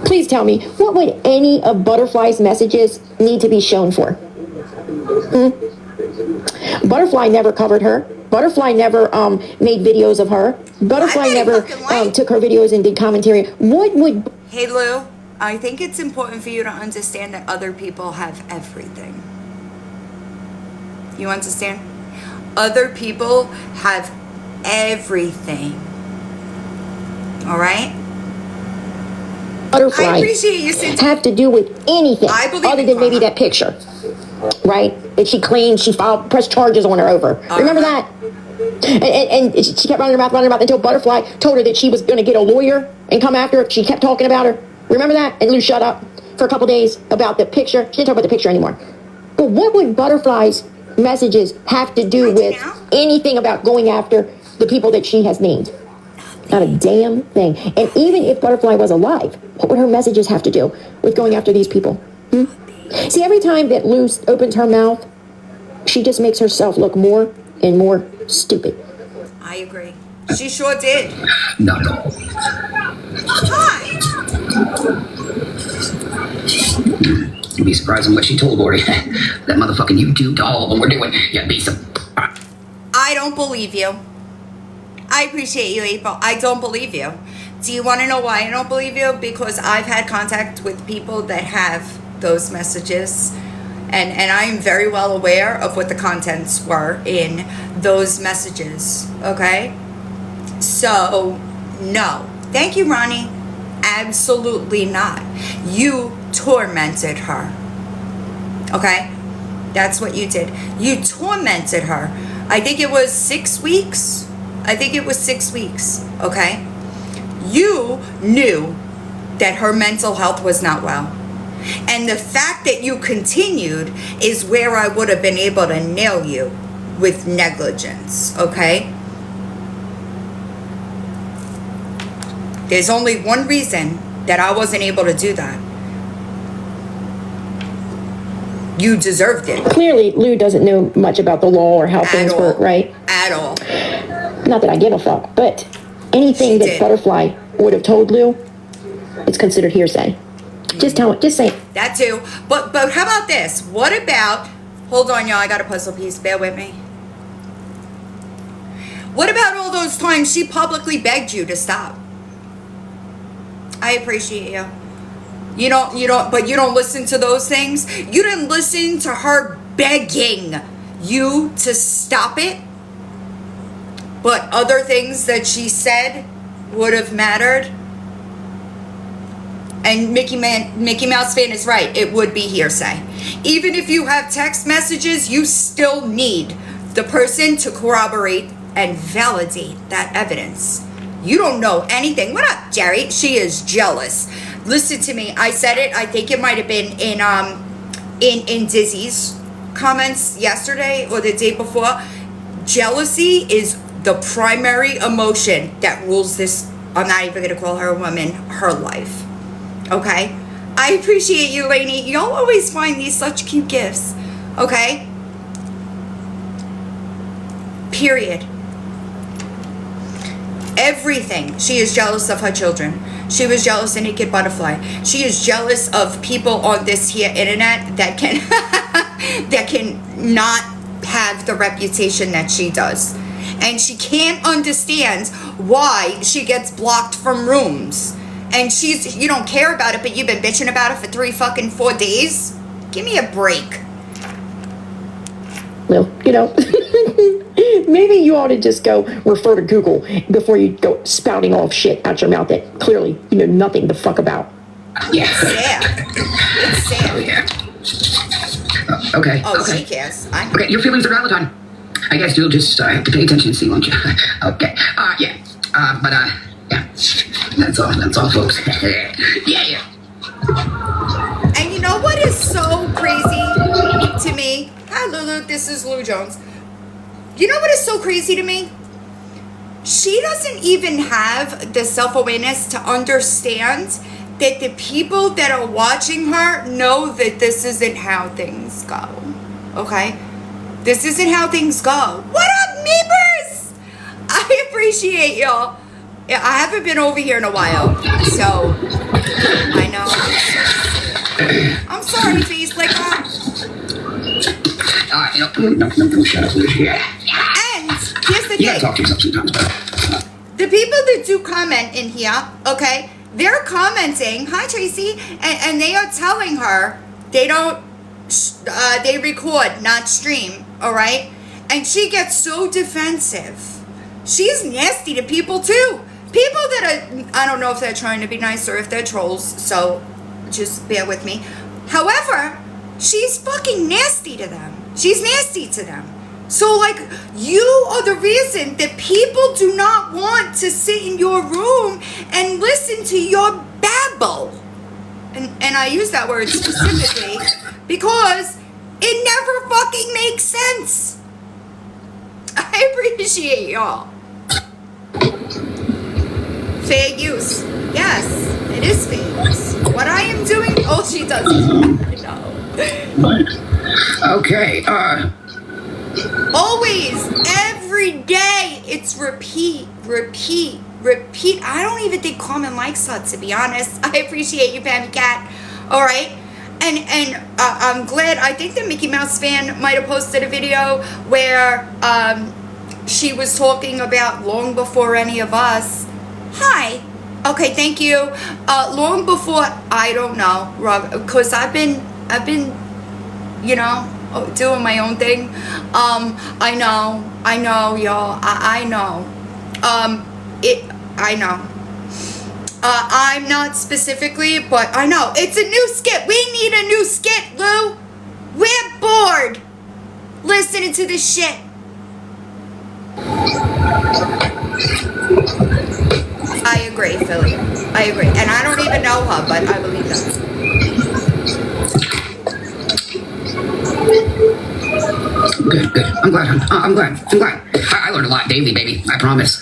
Please tell me, what would any of Butterfly's messages need to be shown for? Butterfly never covered her. Butterfly never made videos of her. Butterfly never took her videos and did commentary. What would... Hey, Lou, I think it's important for you to understand that other people have everything. You understand? Other people have everything. All right? Butterfly I appreciate you saying have to do with anything other than maybe that picture, right? That she claimed she pressed charges on her over. Remember that? And she kept running her mouth until Butterfly told her that she was going to get a lawyer and come after her. She kept talking about her. Remember that? And Lou shut up for a couple days about the picture. She didn't talk about the picture anymore. But what would Butterfly's messages have to do with anything about going after the people that she has named? Not a damn thing. And even if Butterfly was alive, what would her messages have to do with going after these people? See, every time that Lou opens her mouth, she just makes herself look more and more stupid. I agree. She sure did. Not at all. Hi. You'd be surprised on what she told Lori. That motherfucking YouTube to all of them were doing. You'd be surprised. I don't believe you. I appreciate you, April. I don't believe you. Do you want to know why I don't believe you? Because I've had contact with people that have those messages. And I'm very well aware of what the contents were in those messages. Okay? So, no. Thank you, Ronnie. Absolutely not. You tormented her. Okay? That's what you did. You tormented her. I think it was 6 weeks. Okay? You knew that her mental health was not well. And the fact that you continued is where I would have been able to nail you with negligence. Okay? There's only one reason that I wasn't able to do that. You deserved it. Clearly, Lou doesn't know much about the law or how things work, right? At all. Not that I give a fuck, but anything that Butterfly would have told Lou, it's considered hearsay. Just say. That too. But how about this? What about, hold on, y'all, I got a puzzle piece. Bear with me. What about all those times she publicly begged you to stop? I appreciate you. You don't listen to those things. You didn't listen to her begging you to stop it. But other things that she said would have mattered. And Mickey Mouse fan is right. It would be hearsay. Even if you have text messages, you still need the person to corroborate and validate that evidence. You don't know anything. What up, Jerry? She is jealous. Listen to me. I said it. I think it might have been in Dizzy's comments yesterday or the day before. Jealousy is the primary emotion that rules this. I'm not even going to call her a woman. Her life. Okay? I appreciate you, Lainey. Y'all always find these such cute gifts. Okay? Period. Everything. She is jealous of her children. She was jealous of Naked Butterfly. She is jealous of people on this here internet that can that can not have the reputation that she does. And she can't understand why she gets blocked from rooms. And you don't care about it, but you've been bitching about it for 4 days? Give me a break. Well, maybe you ought to just go refer to Google before you go spouting off shit out your mouth that clearly you know nothing the fuck about. Yeah. It's sad. Oh, yeah. Okay. Oh, okay. she cares. Okay, your feelings are valid, hon. I guess you'll just have to pay attention and see, won't you? Okay. Yeah. Yeah. That's all, folks. Yeah. And you know what is so crazy to me? Hi, Lulu. This is Lou Jones. You know what is so crazy to me? She doesn't even have the self-awareness to understand that the people that are watching her know that this isn't how things go. Okay? This isn't how things go. What up, Meepers? I appreciate y'all. Yeah, I haven't been over here in a while, so I know. I'm sorry, face like that. No, shut up. Yeah. And here's the thing. You gotta talk to yourself sometimes, but the people that do comment in here, okay, they're commenting, hi Tracy, and they are telling her they don't, they record, not stream, all right? And she gets so defensive. She's nasty to people too. People that are, I don't know if they're trying to be nice or if they're trolls, so just bear with me. However, she's fucking nasty to them. She's nasty to them. So, like, you are the reason that people do not want to sit in your room and listen to your babble. And I use that word specifically because It never fucking makes sense. I appreciate y'all. Fair use. Yes, it is fair use. What I am doing, all she does is no. Okay, Always, every day, it's repeat. I don't even think Carmen likes that, to be honest. I appreciate you, Pammy Cat. All right. And I'm glad. I think the Mickey Mouse fan might have posted a video where she was talking about long before any of us. Hi. Okay, thank you. Long before, I don't know, Rob, because I've been, you know, doing my own thing. I know, y'all. I know. I know. I'm not specifically, but I know. It's a new skit. We need a new skit, Lou. We're bored listening to this shit. I agree, Philly. I agree. And I don't even know her, but I believe that. Good. I'm glad. I learn a lot daily, baby. I promise.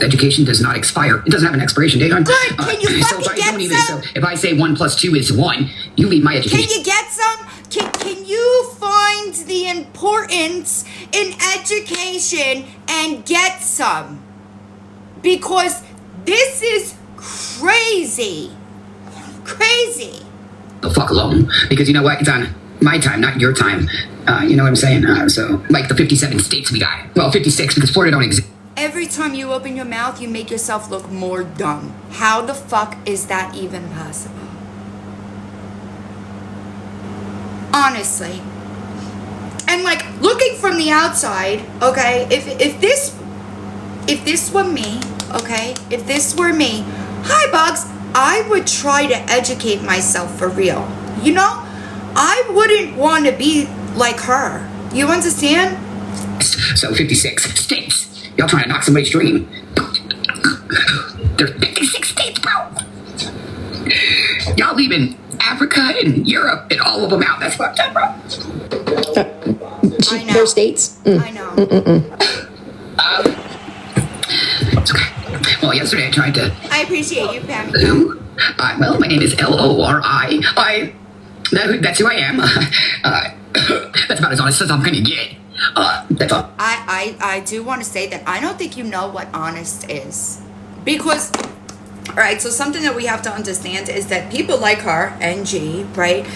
Education does not expire. It doesn't have an expiration date on. Good. Can you fucking get some? So if I say 1 + 2 is 1, you leave my education. Can you get some? Can you find the importance in education and get some? Because this is crazy. Crazy. The fuck alone. Because you know what? It's on my time, not your time. You know what I'm saying? So, like the 57 states we got. Well, 56 because Florida don't exist. Every time you open your mouth, you make yourself look more dumb. How the fuck is that even possible? Honestly. And like, looking from the outside, okay, if this were me, okay, if this were me, hi Bugs, I would try to educate myself for real. You know, I wouldn't want to be like her. You understand? So 56 states. Y'all trying to knock somebody's dream. There's 56 states, bro. Y'all leaving Africa and Europe and all of them out. That's fucked up, bro. I know. Their states? I know. It's okay. Well, yesterday I tried to... I appreciate you, Pammy. Well, my name is Lori. That's who I am. That's about as honest as I'm gonna get. That's all. I do want to say that I don't think you know what honest is. Because, all right, so something that we have to understand is that people like her, NG, right,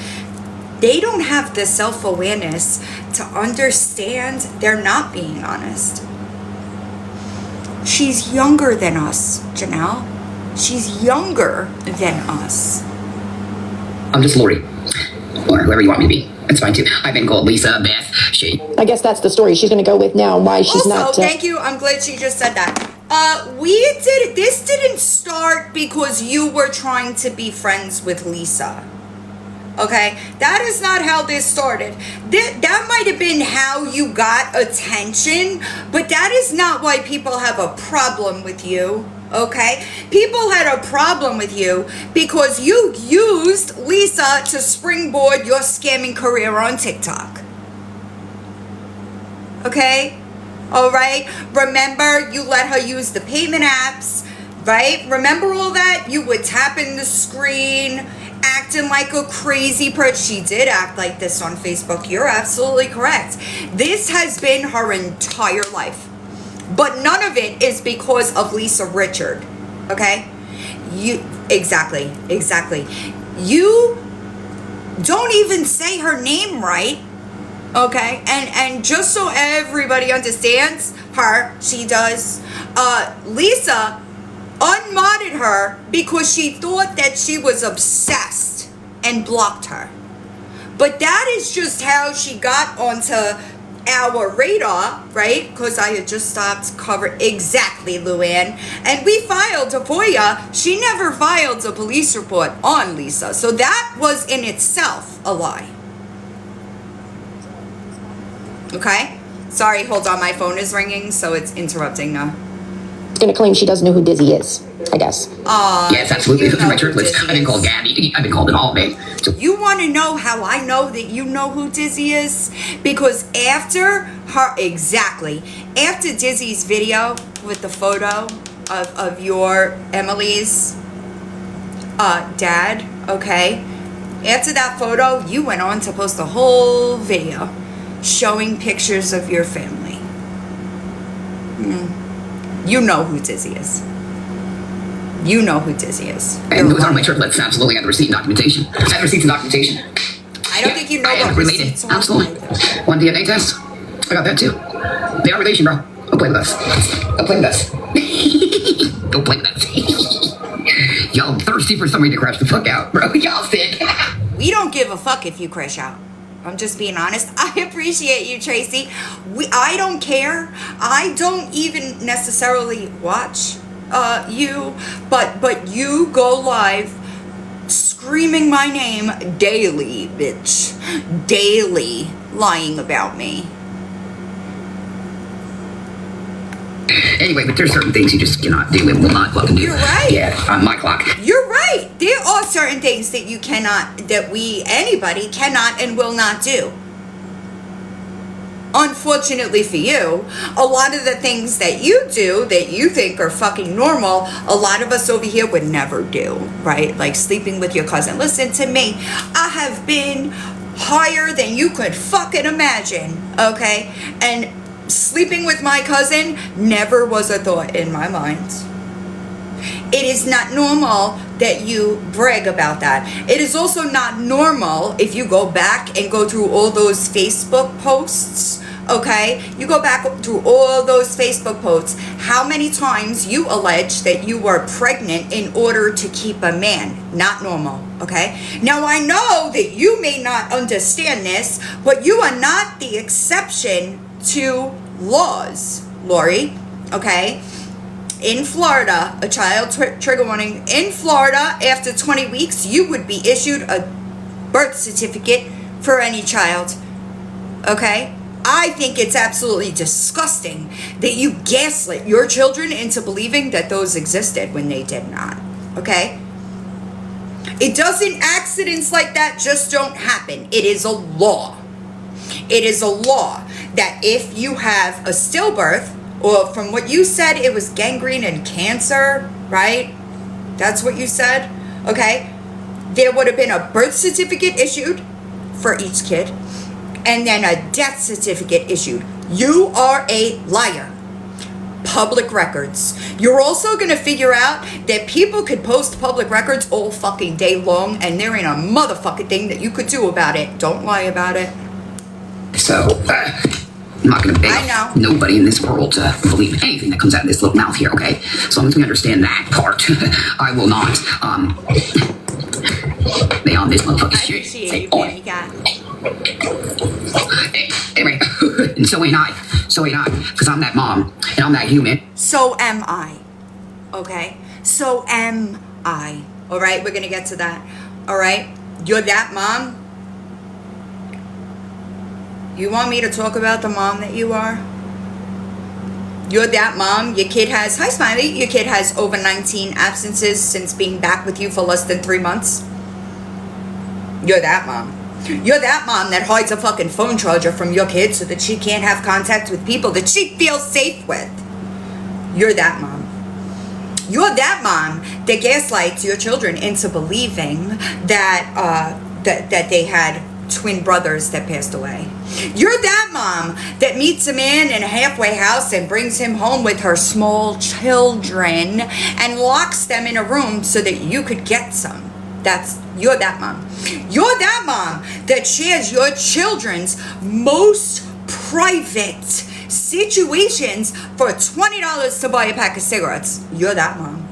they don't have the self-awareness to understand they're not being honest. She's younger than us, Janelle. She's younger than us. I'm just Lori. Or whoever you want me to be. That's fine too. I've been called Lisa, Beth, she. I guess that's the story she's going to go with now. Why she's also, not. Thank you. I'm glad she just said that. This didn't start because you were trying to be friends with Lisa. Okay? That is not how this started. That might have been how you got attention, but that is not why people have a problem with you. Okay? People had a problem with you because you used Lisa to springboard your scamming career on TikTok. Okay? All right? Remember, you let her use the payment apps, right? Remember all that? You would tap in the screen, acting like a crazy person. She did act like this on Facebook. You're absolutely correct. This has been her entire life. But none of it is because of Lisa Richard, okay? Exactly. You don't even say her name right, okay? And just so everybody understands her, she does. Lisa unmodded her because she thought that she was obsessed and blocked her. But that is just how she got onto our radar, right? Because I had just stopped covering exactly, Luann, and we filed a FOIA. She never filed a police report on Lisa, so that was in itself a lie. Okay, sorry, hold on, my phone is ringing, so it's interrupting now. gonna claim she doesn't know who Dizzy is, I guess. Yes, absolutely. You Those are my know who triplets. Dizzy I've been called is. Gabby. I've been called it all, babe. So, You want to know how I know that you know who Dizzy is? Because after Dizzy's video with the photo of your Emily's dad, okay? After that photo, you went on to post a whole video showing pictures of your family. You know who Dizzy is. You know who Dizzy is. and those are my triplets. Absolutely. I have the receipt and documentation. I have receipts and documentation. I don't think you know I am what related. receipts are. Absolutely. One DNA test. I got that too. They are relation, bro. Don't play with us. Don't play with us. Don't play with us. Y'all thirsty for somebody to crash the fuck out, bro. Y'all sick. We don't give a fuck if you crash out. I'm just being honest. I appreciate you, Tracy. I don't care. I don't even necessarily watch you, but you go live screaming my name daily, bitch. Daily lying about me. Anyway, but there's certain things you just cannot do and will not fucking do. You're right. Yeah, on my clock. You're right. There are certain things that you cannot, anybody cannot and will not do. Unfortunately for you, a lot of the things that you do that you think are fucking normal, a lot of us over here would never do, right? Like sleeping with your cousin. Listen to me. I have been higher than you could fucking imagine, okay? And sleeping with my cousin never was a thought in my mind. It is not normal that you brag about that. It is also not normal if you go back and go through all those Facebook posts, okay? You go back through all those Facebook posts. How many times you allege that you were pregnant in order to keep a man? Not normal, okay? Now, I know that you may not understand this, but you are not the exception to laws, Lori, okay? In Florida, a child trigger warning. In Florida, after 20 weeks, you would be issued a birth certificate for any child. Okay? I think it's absolutely disgusting that you gaslit your children into believing that those existed when they did not. Okay? It doesn't, accidents like that just don't happen. It is a law. It is a law that if you have a stillbirth, or from what you said, it was gangrene and cancer, right? That's what you said, okay? There would have been a birth certificate issued for each kid, and then a death certificate issued. You are a liar. Public records. You're also going to figure out that people could post public records all fucking day long, and there ain't a motherfucking thing that you could do about it. Don't lie about it. So, I'm not going to beg nobody in this world to believe anything that comes out of this little mouth here, okay? As long as we understand that part, I will not, lay on this motherfucking shit. Say, you, on. Anyway, and so ain't I, because I'm that mom, and I'm that human. So am I, okay? So am I, all right? We're going to get to that, all right? You're that mom. You want me to talk about the mom that you are? You're that mom. Your kid has, hi Smiley, your kid has over 19 absences since being back with you for less than 3 months. You're that mom. You're that mom that hides a fucking phone charger from your kid so that she can't have contact with people that she feels safe with. You're that mom. You're that mom that gaslights your children into believing that that they had twin brothers that passed away. You're that mom that meets a man in a halfway house and brings him home with her small children and locks them in a room so that you could get some. You're that mom. You're that mom that shares your children's most private situations for $20 to buy a pack of cigarettes. You're that mom.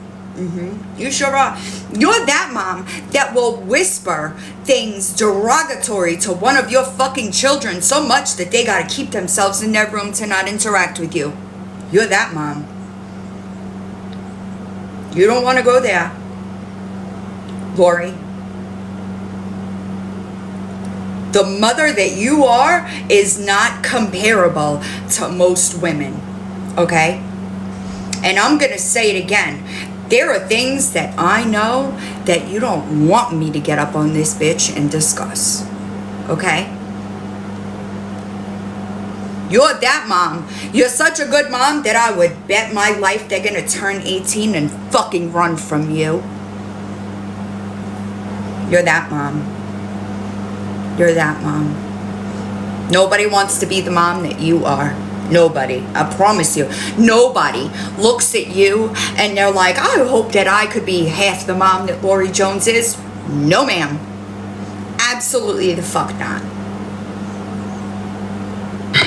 You sure are. You're that mom that will whisper things derogatory to one of your fucking children so much that they gotta keep themselves in their room to not interact with you. You're that mom. You don't want to go there, Lori. The mother that you are is not comparable to most women, okay? And I'm going to say it again. There are things that I know that you don't want me to get up on this bitch and discuss. Okay? You're that mom. You're such a good mom that I would bet my life they're going to turn 18 and fucking run from you. You're that mom. You're that mom. Nobody wants to be the mom that you are. Nobody. I promise you. Nobody looks at you and they're like, I hope that I could be half the mom that Lori Jones is. No, ma'am. Absolutely the fuck not.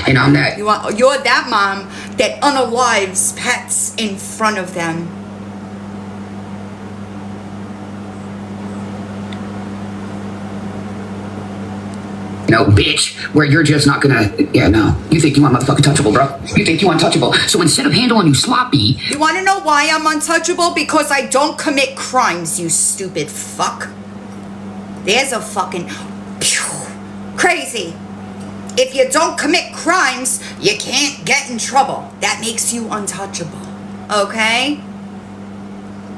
And I'm that. You're that mom that unalives pets in front of them. No, bitch, where you're just not gonna, yeah, no. You think you want motherfucking touchable, bro. You think you untouchable. So instead of handling you sloppy. You wanna know why I'm untouchable? Because I don't commit crimes, you stupid fuck. There's a fucking, crazy. If you don't commit crimes, you can't get in trouble. That makes you untouchable, okay?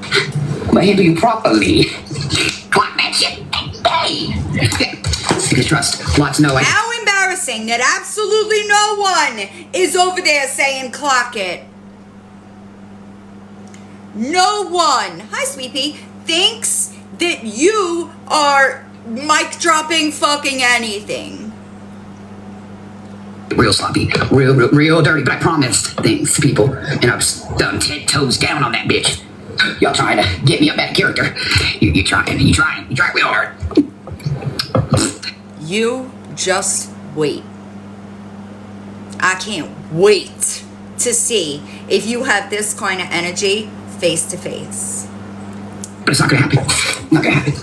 I'm gonna handle you properly. Clock that shit. Hey. Because trust, lots know I. How embarrassing that absolutely no one is over there saying clock it. No one, hi sweetie, thinks that you are mic dropping fucking anything. Real sloppy, real dirty, but I promised things to people, and I was done 10 toes down on that bitch. Y'all trying to get me up that character. You trying real hard. You just wait. I can't wait to see if you have this kind of energy face to face. But it's not gonna happen. Not gonna happen.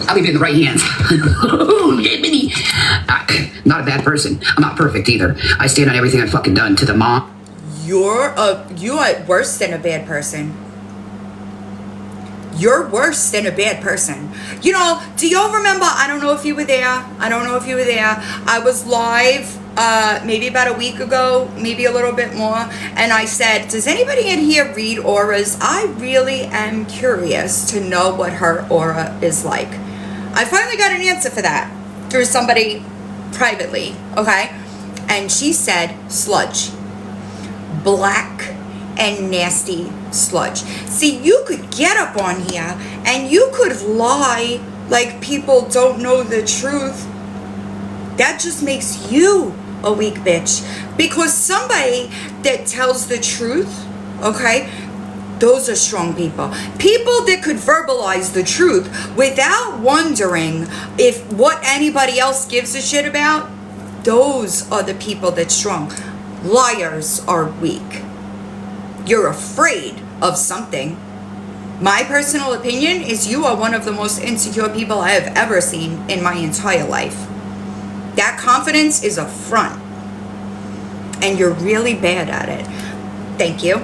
I'll leave it in the right hands. Not a bad person. I'm not perfect either. I stand on everything I've fucking done to the mom. You're worse than a bad person. You're worse than a bad person. You know, do y'all remember, I don't know if you were there. I was live maybe about a week ago, maybe a little bit more. And I said, does anybody in here read auras? I really am curious to know what her aura is like. I finally got an answer for that through somebody privately, okay? And she said sludge. Black and nasty sludge. See, you could get up on here and you could lie like people don't know the truth. That just makes you a weak bitch. Because somebody that tells the truth, okay, those are strong people. People that could verbalize the truth without wondering if what anybody else gives a shit about, those are the people that's strong. Liars are weak. You're afraid of something. My personal opinion is you are one of the most insecure people I have ever seen in my entire life. That confidence is a front. And you're really bad at it. Thank you.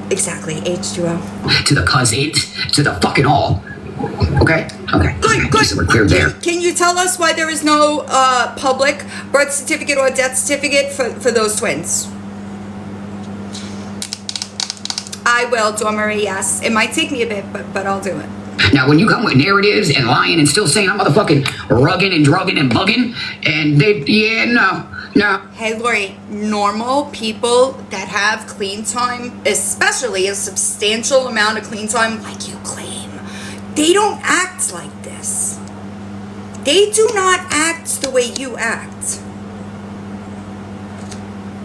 Exactly, H2O. To the cousin, to the fucking all. Okay? Okay. Good. So we're clear there. Can you tell us why there is no public birth certificate or death certificate for those twins? I will, Dawn Marie, yes. It might take me a bit, but I'll do it. Now, when you come with narratives and lying and still saying I'm motherfucking rugging and drugging and bugging, and no. Hey, Lori, normal people that have clean time, especially a substantial amount of clean time like you claim, they don't act like this. They do not act the way you act.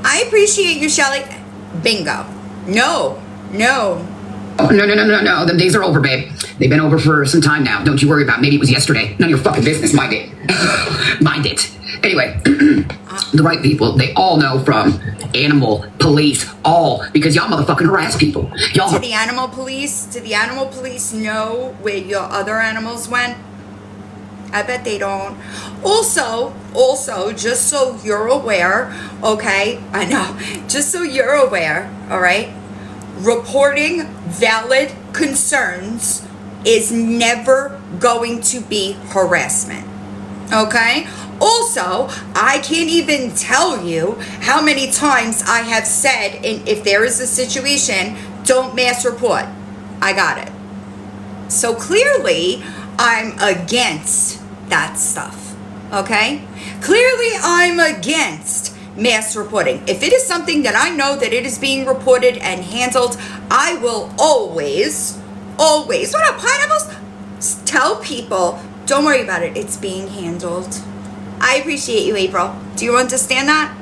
I appreciate you, Shelly. Bingo. No. No. Them days are over, babe. They've been over for some time now. Don't you worry about it. Maybe it was yesterday. None of your fucking business. Mind it. Mind it. Anyway, the right people, they all know from animal police, all, because y'all motherfucking harass people. Y'all. Did the animal police know where your other animals went? I bet they don't. Also, just so you're aware, okay? I know. Just so you're aware, all right? Reporting valid concerns is never going to be harassment, okay? Also, I can't even tell you how many times I have said, if there is a situation, don't mass report. I got it. So clearly, I'm against that stuff, okay? Clearly, I'm against mass reporting. If it is something that I know that it is being reported and handled, I will always, what up, pineapples? Tell people, don't worry about it, it's being handled. I appreciate you, April. Do you understand that?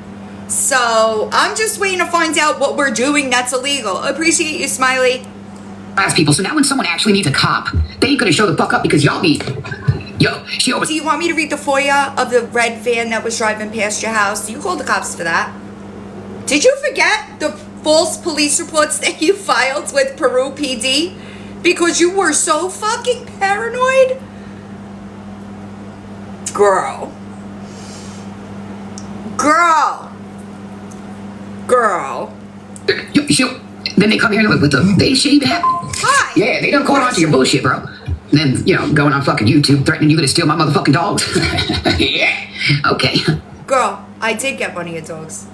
So I'm just waiting to find out what we're doing that's illegal. Appreciate you, Smiley. Ask people. So now when someone actually needs a cop, they ain't gonna show the fuck up because y'all be, she always. Do you want me to read the FOIA of the red van that was driving past your house? You called the cops for that. Did you forget the false police reports that you filed with Peru PD because you were so fucking paranoid? Girl. Then they come here with the they shave hat. Hi. Yeah, they don't go on to your bullshit, bro. And then, going on fucking YouTube threatening you to steal my motherfucking dogs. Yeah. Okay. Girl, I did get one of your dogs.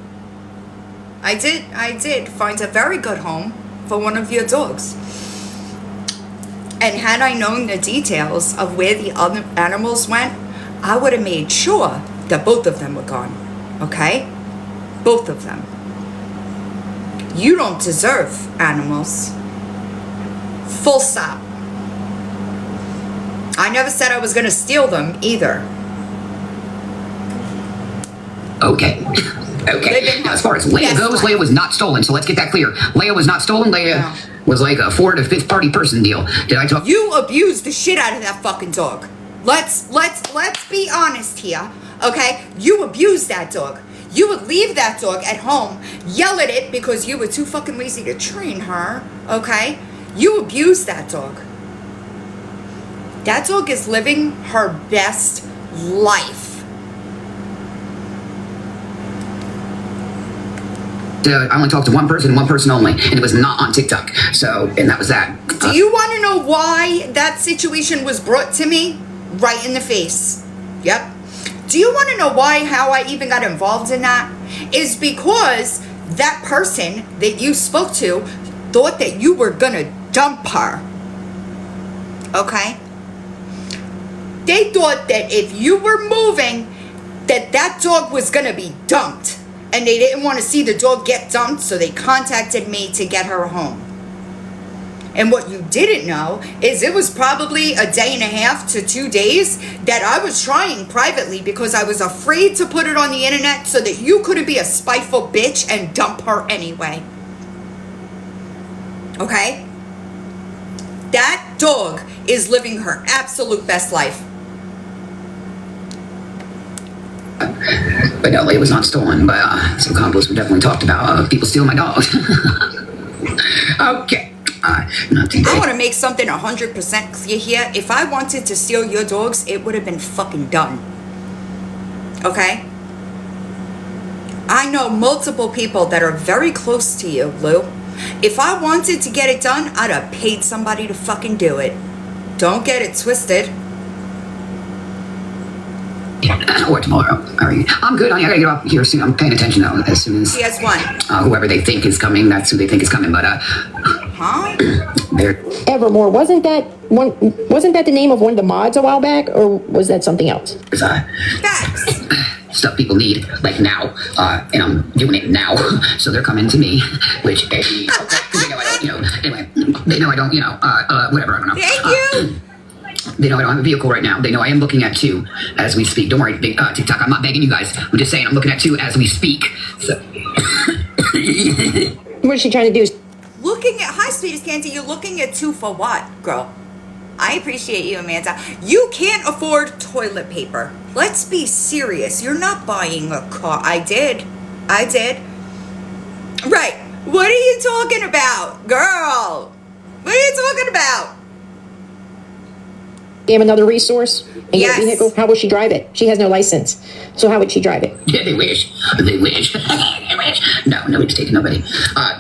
I did find a very good home for one of your dogs. And had I known the details of where the other animals went, I would have made sure that both of them were gone. Okay? Both of them. You don't deserve animals. Full stop. I never said I was going to steal them either. Okay. Now, as far as Leia goes, Leia was not stolen, so let's get that clear. Leia was not stolen. Leia was like a fourth or fifth party person deal. Did I talk? You abused the shit out of that fucking dog. Let's be honest here, okay? You abused that dog. You would leave that dog at home, yell at it because you were too fucking lazy to train her, okay? You abused that dog. That dog is living her best life. I only talked to one person and one person only, and it was not on TikTok. So, and that was that. Do you want to know why that situation was brought to me? Right in the face. Yep. Do you want to know how I even got involved in that? Is because that person that you spoke to thought that you were gonna dump her. Okay? They thought that if you were moving, that dog was gonna be dumped. And they didn't want to see the dog get dumped, so they contacted me to get her home. And what you didn't know is it was probably a day and a half to 2 days that I was trying privately because I was afraid to put it on the internet so that you couldn't be a spiteful bitch and dump her anyway. Okay? That dog is living her absolute best life. But no, Leia was not stolen. But some combos were definitely talked about. People stealing my dog. Okay. Not today. I want to make something 100% clear here. If I wanted to steal your dogs, it would have been fucking done. Okay? I know multiple people that are very close to you, Lou. If I wanted to get it done, I'd have paid somebody to fucking do it. Don't get it twisted. Or tomorrow. All right. I'm good, honey. I gotta get up here soon. I'm paying attention now. As soon as PS1. Whoever they think is coming, that's who they think is coming. But Huh? they're Evermore, wasn't that the name of one of the mods a while back, or was that something else? Facts. Stuff people need like now, and I'm doing it now. So they're coming to me, which they know I don't. Anyway, they know I don't. Whatever. I don't know. Thank you. They know I don't have a vehicle right now. They know I am looking at 2 as we speak. Don't worry, TikTok. I'm not begging you guys. I'm just saying I'm looking at 2 as we speak. So. What is she trying to do? Looking at, hi, sweetest Candy, you're looking at 2 for what, girl? I appreciate you, Amanda. You can't afford toilet paper. Let's be serious. You're not buying a car. I did. Right. What are you talking about, girl? What are you talking about? Damn, another resource and Yes. get a vehicle. How will she drive it? She has no license. So how would she drive it? Yeah, they wish. They wish. No, nobody's taking nobody.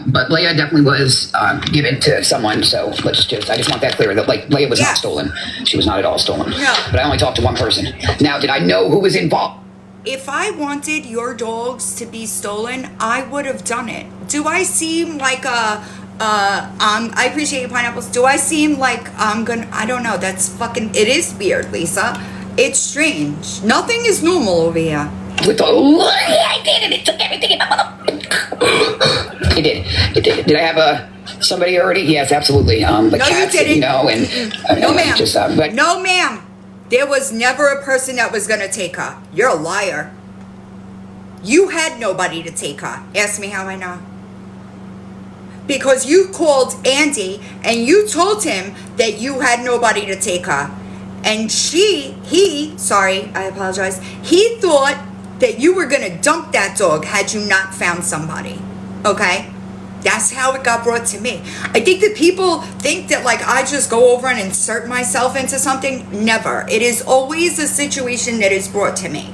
But Leia definitely was given to someone, so I just want that clear, that Leia was not stolen. She was not at all stolen. No. But I only talked to one person. Now, did I know who was involved? if I wanted your dogs to be stolen, I would have done it. Do I seem like I appreciate your pineapples. Do I seem like I don't know. That's fucking, it is weird, Lisa. It's strange. Nothing is normal over here. With the, I did it. It took everything in my mother. It did. It did. Did I have somebody already? Yes, absolutely. The No, cats, you didn't. and No, ma'am. Just, but No, ma'am. There was never a person that was gonna take her. You're a liar. You had nobody to take her. Ask me how I know. Because you called Andy and you told him that you had nobody to take her. And he thought that you were gonna dump that dog had you not found somebody. Okay? That's how it got brought to me. I think that people think that like I just go over and insert myself into something. Never. It is always a situation that is brought to me.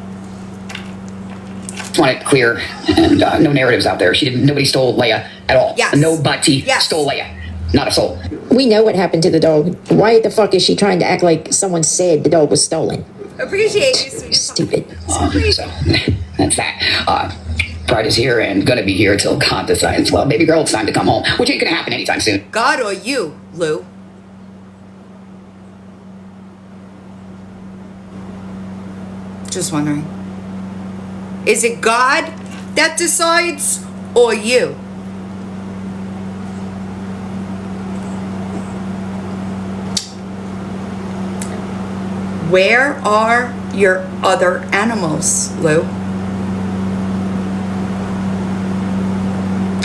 just want it clear and no narratives out there. Nobody stole Leia at all. Yes. Nobody Yes. stole Leia. Not a soul. We know what happened to the dog. Why the fuck is she trying to act like someone said the dog was stolen? Appreciate you, sweetie. Stupid. So that's that. Pride is here and gonna be here till God decides. Well, baby girl, it's time to come home, which ain't gonna happen anytime soon. God or you, Lou? Just wondering. Is it God that decides or you? Where are your other animals, Lou?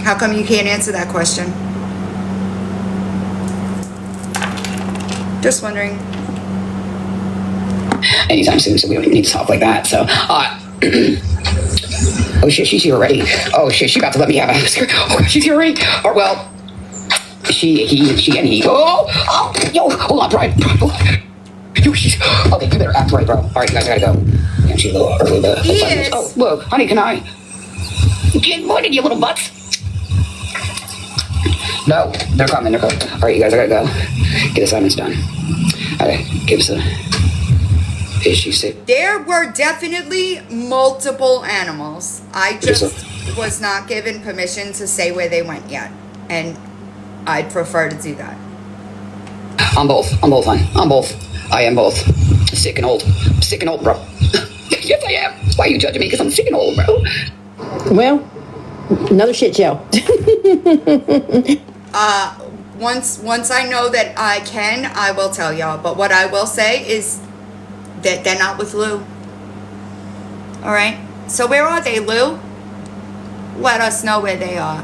How come you can't answer that question? Just wondering. Anytime soon, so we don't need to talk like that. So, oh shit, she's here already. Oh shit, she about to let me have a. Oh, she's here already. Or well, she and he. Oh, yo, hold on, Pride. Yo, she's okay. You better act right, bro. All right, you guys, I gotta go. Yeah, she's a little early. He is. Oh, look, honey, can I? Good morning, you little butts. No, they're coming. All right, you guys, I gotta go. Get assignments done. All right, give us a. Is she sick? There were definitely multiple animals. I just was not given permission to say where they went yet. And I'd prefer to do that. I'm both, hon. I'm both. I am both. Sick and old, bro. Yes, I am. Why are you judging me? Because I'm sick and old, bro. Well, another shit show. Once I know that I can, I will tell y'all. But what I will say is that they're not with Lou. All right. So where are they, Lou? Let us know where they are.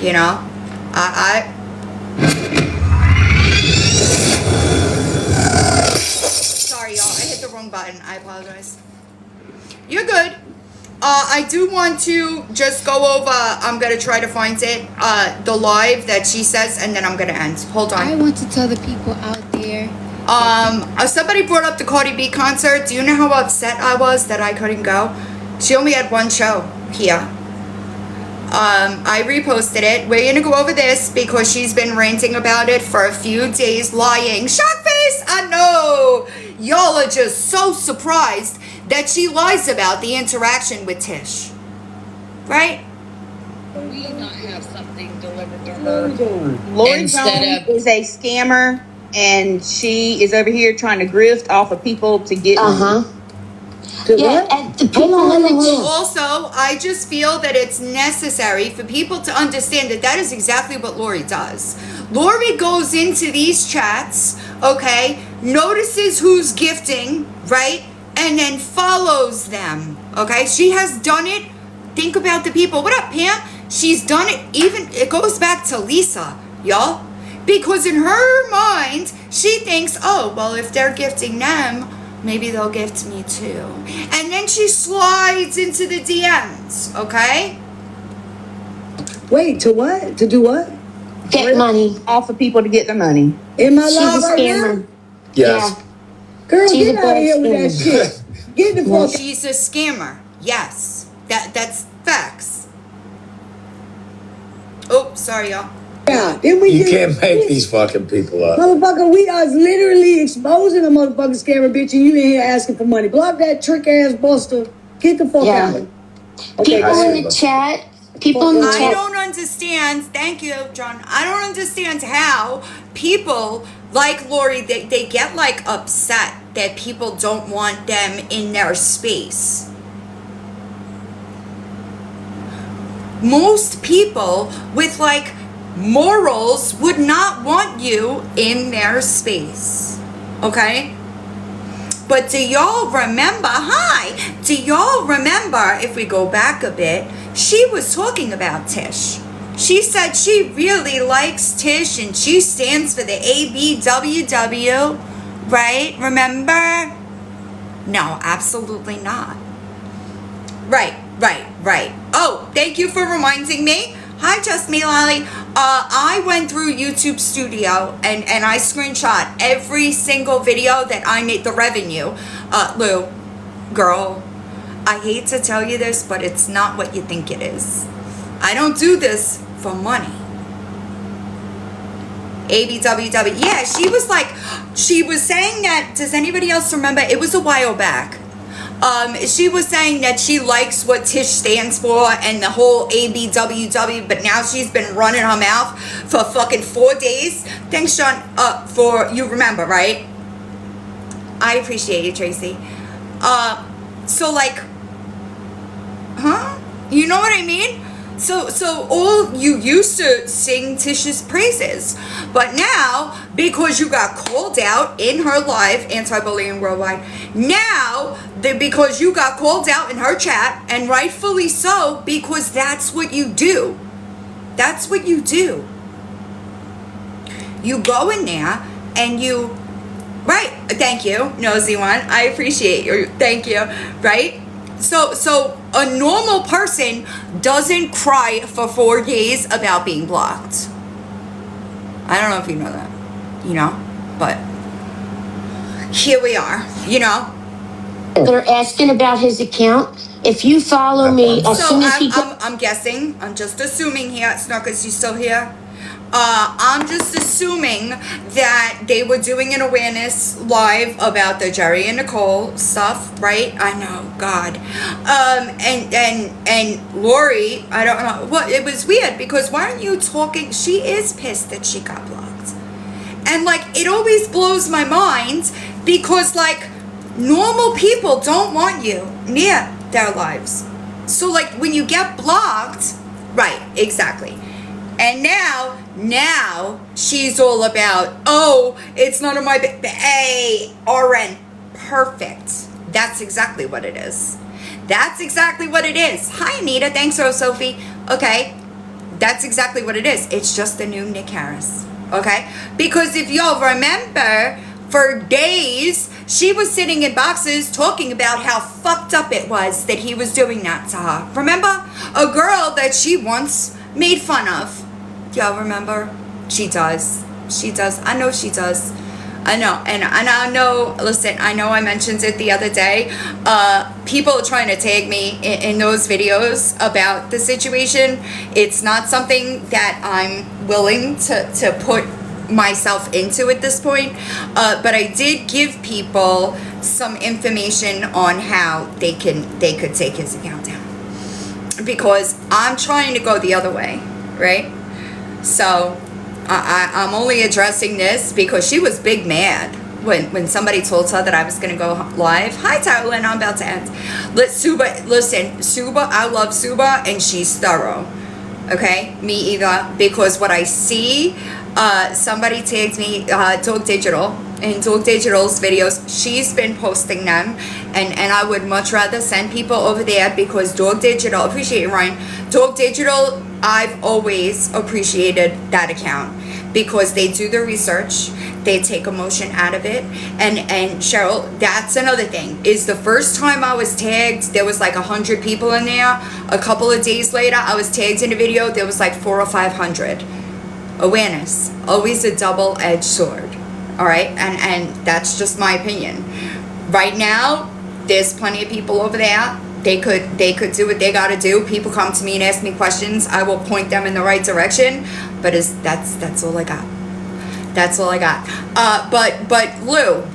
You know, sorry, y'all. I hit the wrong button. I apologize. You're good. I do want to just go over, I'm going to try to find it, the live that she says, and then I'm going to end. Hold on. I want to tell the people out there. Somebody brought up the Cardi B concert. Do you know how upset I was that I couldn't go? She only had one show here. I reposted it. We're going to go over this because she's been ranting about it for a few days, lying. Shock face! I know! Y'all are just so surprised that she lies about the interaction with Tish. Right? We not have something delivered to her. Lori Instead Jones is a scammer, and she is over here trying to grift off of people to get. Yeah, and the people Also, I just feel that it's necessary for people to understand that that is exactly what Lori does. Lori goes into these chats, okay, notices who's gifting, right, and then follows them, okay? She has done it. Think about the people. What up, Pam? She's done it. Even it goes back to Lisa, y'all, because in her mind, she thinks, oh, well, if they're gifting them, maybe they'll gift me too. And then she slides into the DMs, okay? Wait, to what? To do what? get money. Off of people to get their money. In my She's life a right scammer. now? Yes. Girl, She's get a out of bad here with that scammer. shit. Get the fuck She's a scammer. Yes. That's facts. Oh, sorry, y'all. Yeah, then we You just- can't make these fucking people up. Motherfucker, we are literally exposing a motherfucking scammer, bitch, and you in here asking for money. Block that trick ass buster. Get the fuck Yeah. out. Okay, People I in see. the chat, people in the I chat. don't understand. Thank you, John. I don't understand how people like Lori, they get like upset that people don't want them in their space. Most people with like morals would not want you in their space. Okay? But do y'all remember, do y'all remember, if we go back a bit, she was talking about Tish. She said she really likes Tish and she stands for the ABWW, right? Remember? No, absolutely not. Right. Oh, thank you for reminding me. Hi, Just Me Lolly. I went through YouTube Studio and I screenshot every single video that I made, the revenue. Lou, girl, I hate to tell you this, but it's not what you think it is. I don't do this for money. ABWW. Yeah, she was saying that, does anybody else remember? It was a while back. She was saying that she likes what Tish stands for and the whole ABWW, but now she's been running her mouth for fucking 4 days. Thanks, John, for, you remember, right? I appreciate you, Tracy. So like, you know what I mean? So all you used to sing Tish's praises, but now because you got called out in her live anti-bullying worldwide, now because you got called out in her chat, and rightfully so, because that's what you do. That's what you do. You go in there and you, right? Thank you, nosy one. I appreciate you. Thank you. Right? So a normal person doesn't cry for 4 days about being blocked. I don't know if you know that, but here we are, They're asking about his account. If you follow me, as So soon as he I'm guessing, I'm just assuming here, Snuckers, you still here? I'm just assuming that they were doing an awareness live about the Jerry and Nicole stuff, right? I know, God. And Lori, I don't know. Well, it was weird because why aren't you talking? She is pissed that she got blocked. And like, it always blows my mind because like, normal people don't want you near their lives. So like, when you get blocked, right, exactly. And now she's all about, oh, it's none of my, hey, RN, perfect. That's exactly what it is. That's exactly what it is. Hi, Anita. Thanks, Sophie. Okay. That's exactly what it is. It's just the new Nick Harris. Okay. Because if y'all remember, for days, she was sitting in boxes talking about how fucked up it was that he was doing that to her. Remember? A girl that she once made fun of. Y'all remember? She does. She does. I know she does. I know. And I know, listen, I know I mentioned it the other day. People are trying to tag me in those videos about the situation. It's not something that I'm willing to put myself into at this point. But I did give people some information on how they could take his account down. Because I'm trying to go the other way, right? So I'm only addressing this because she was big mad when somebody told her that I was going to go live. Hi, Tyler, I'm about to end. Listen, Suba, I love Suba, and she's thorough. Okay? Me either. Because what I see, somebody tagged me, Dog Digital, in Dog Digital's videos. She's been posting them, and I would much rather send people over there because Dog Digital, appreciate it, Ryan. Dog Digital, I've always appreciated that account because they do the research, they take emotion out of it, and Cheryl, that's another thing, is the first time I was tagged, there was like 100 people in there. A couple of days later, I was tagged in a video, there was like 400 or 500. Awareness, always a double-edged sword, all right? And that's just my opinion. Right now, there's plenty of people over there they could do what they got to do. People come to me and ask me questions. I will point them in the right direction. But that's all I got. That's all I got. But Lou,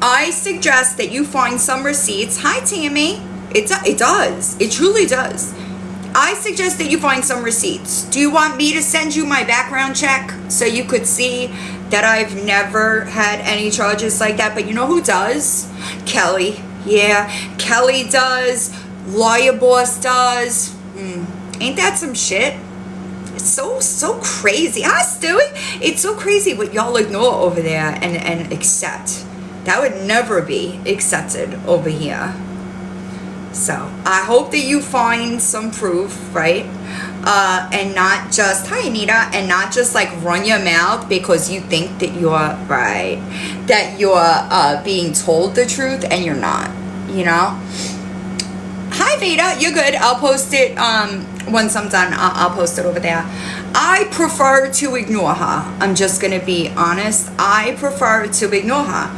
I suggest that you find some receipts. Hi, Tammy. It does. It truly does. I suggest that you find some receipts. Do you want me to send you my background check so you could see that I've never had any charges like that? But you know who does? Kelly. Yeah, Kelly does. Lawyer Boss does. Ain't that some shit? It's so crazy. Hi, Stewie. It's so crazy what y'all ignore over there and accept. That would never be accepted over here. So I hope that you find some proof, right? And not just, hi Anita, and not just like run your mouth because you think that you're right, that you're being told the truth and you're not, you know? Hi Veda, you're good. I'll post it once I'm done. I'll post it over there. I prefer to ignore her. I'm just gonna be honest. I prefer to ignore her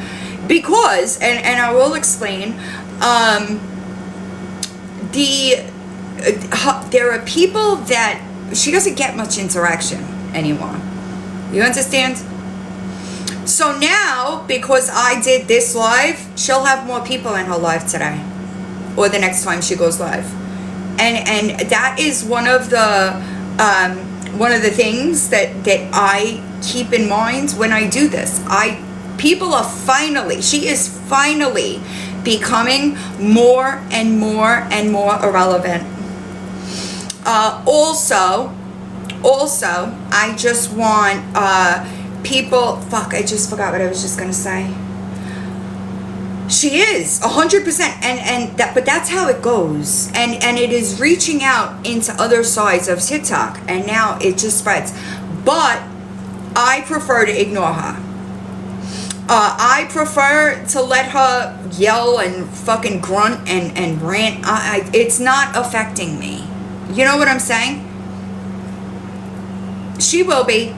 because, and I will explain. There are people that she doesn't get much interaction anymore. You understand? So now, because I did this live, she'll have more people in her live today, or the next time she goes live, and that is one of the things that I keep in mind when I do this. She is finally becoming more and more and more irrelevant. Also, I just want people. Fuck! I just forgot what I was just gonna say. She is 100%, but that's how it goes, and it is reaching out into other sides of TikTok, and now it just spreads. But I prefer to ignore her. I prefer to let her yell and fucking grunt and rant. It's not affecting me. You know what I'm saying? She will be.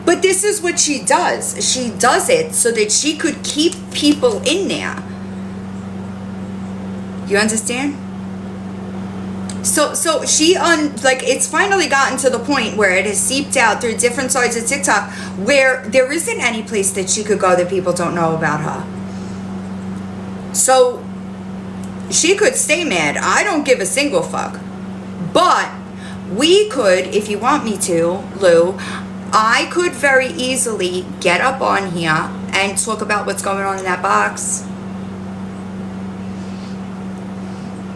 But this is what she does. She does it so that she could keep people in there. You understand? So she it's finally gotten to the point where it has seeped out through different sides of TikTok where there isn't any place that she could go that people don't know about her. So she could stay mad. I don't give a single fuck. But we could, if you want me to, Lou, I could very easily get up on here and talk about what's going on in that box.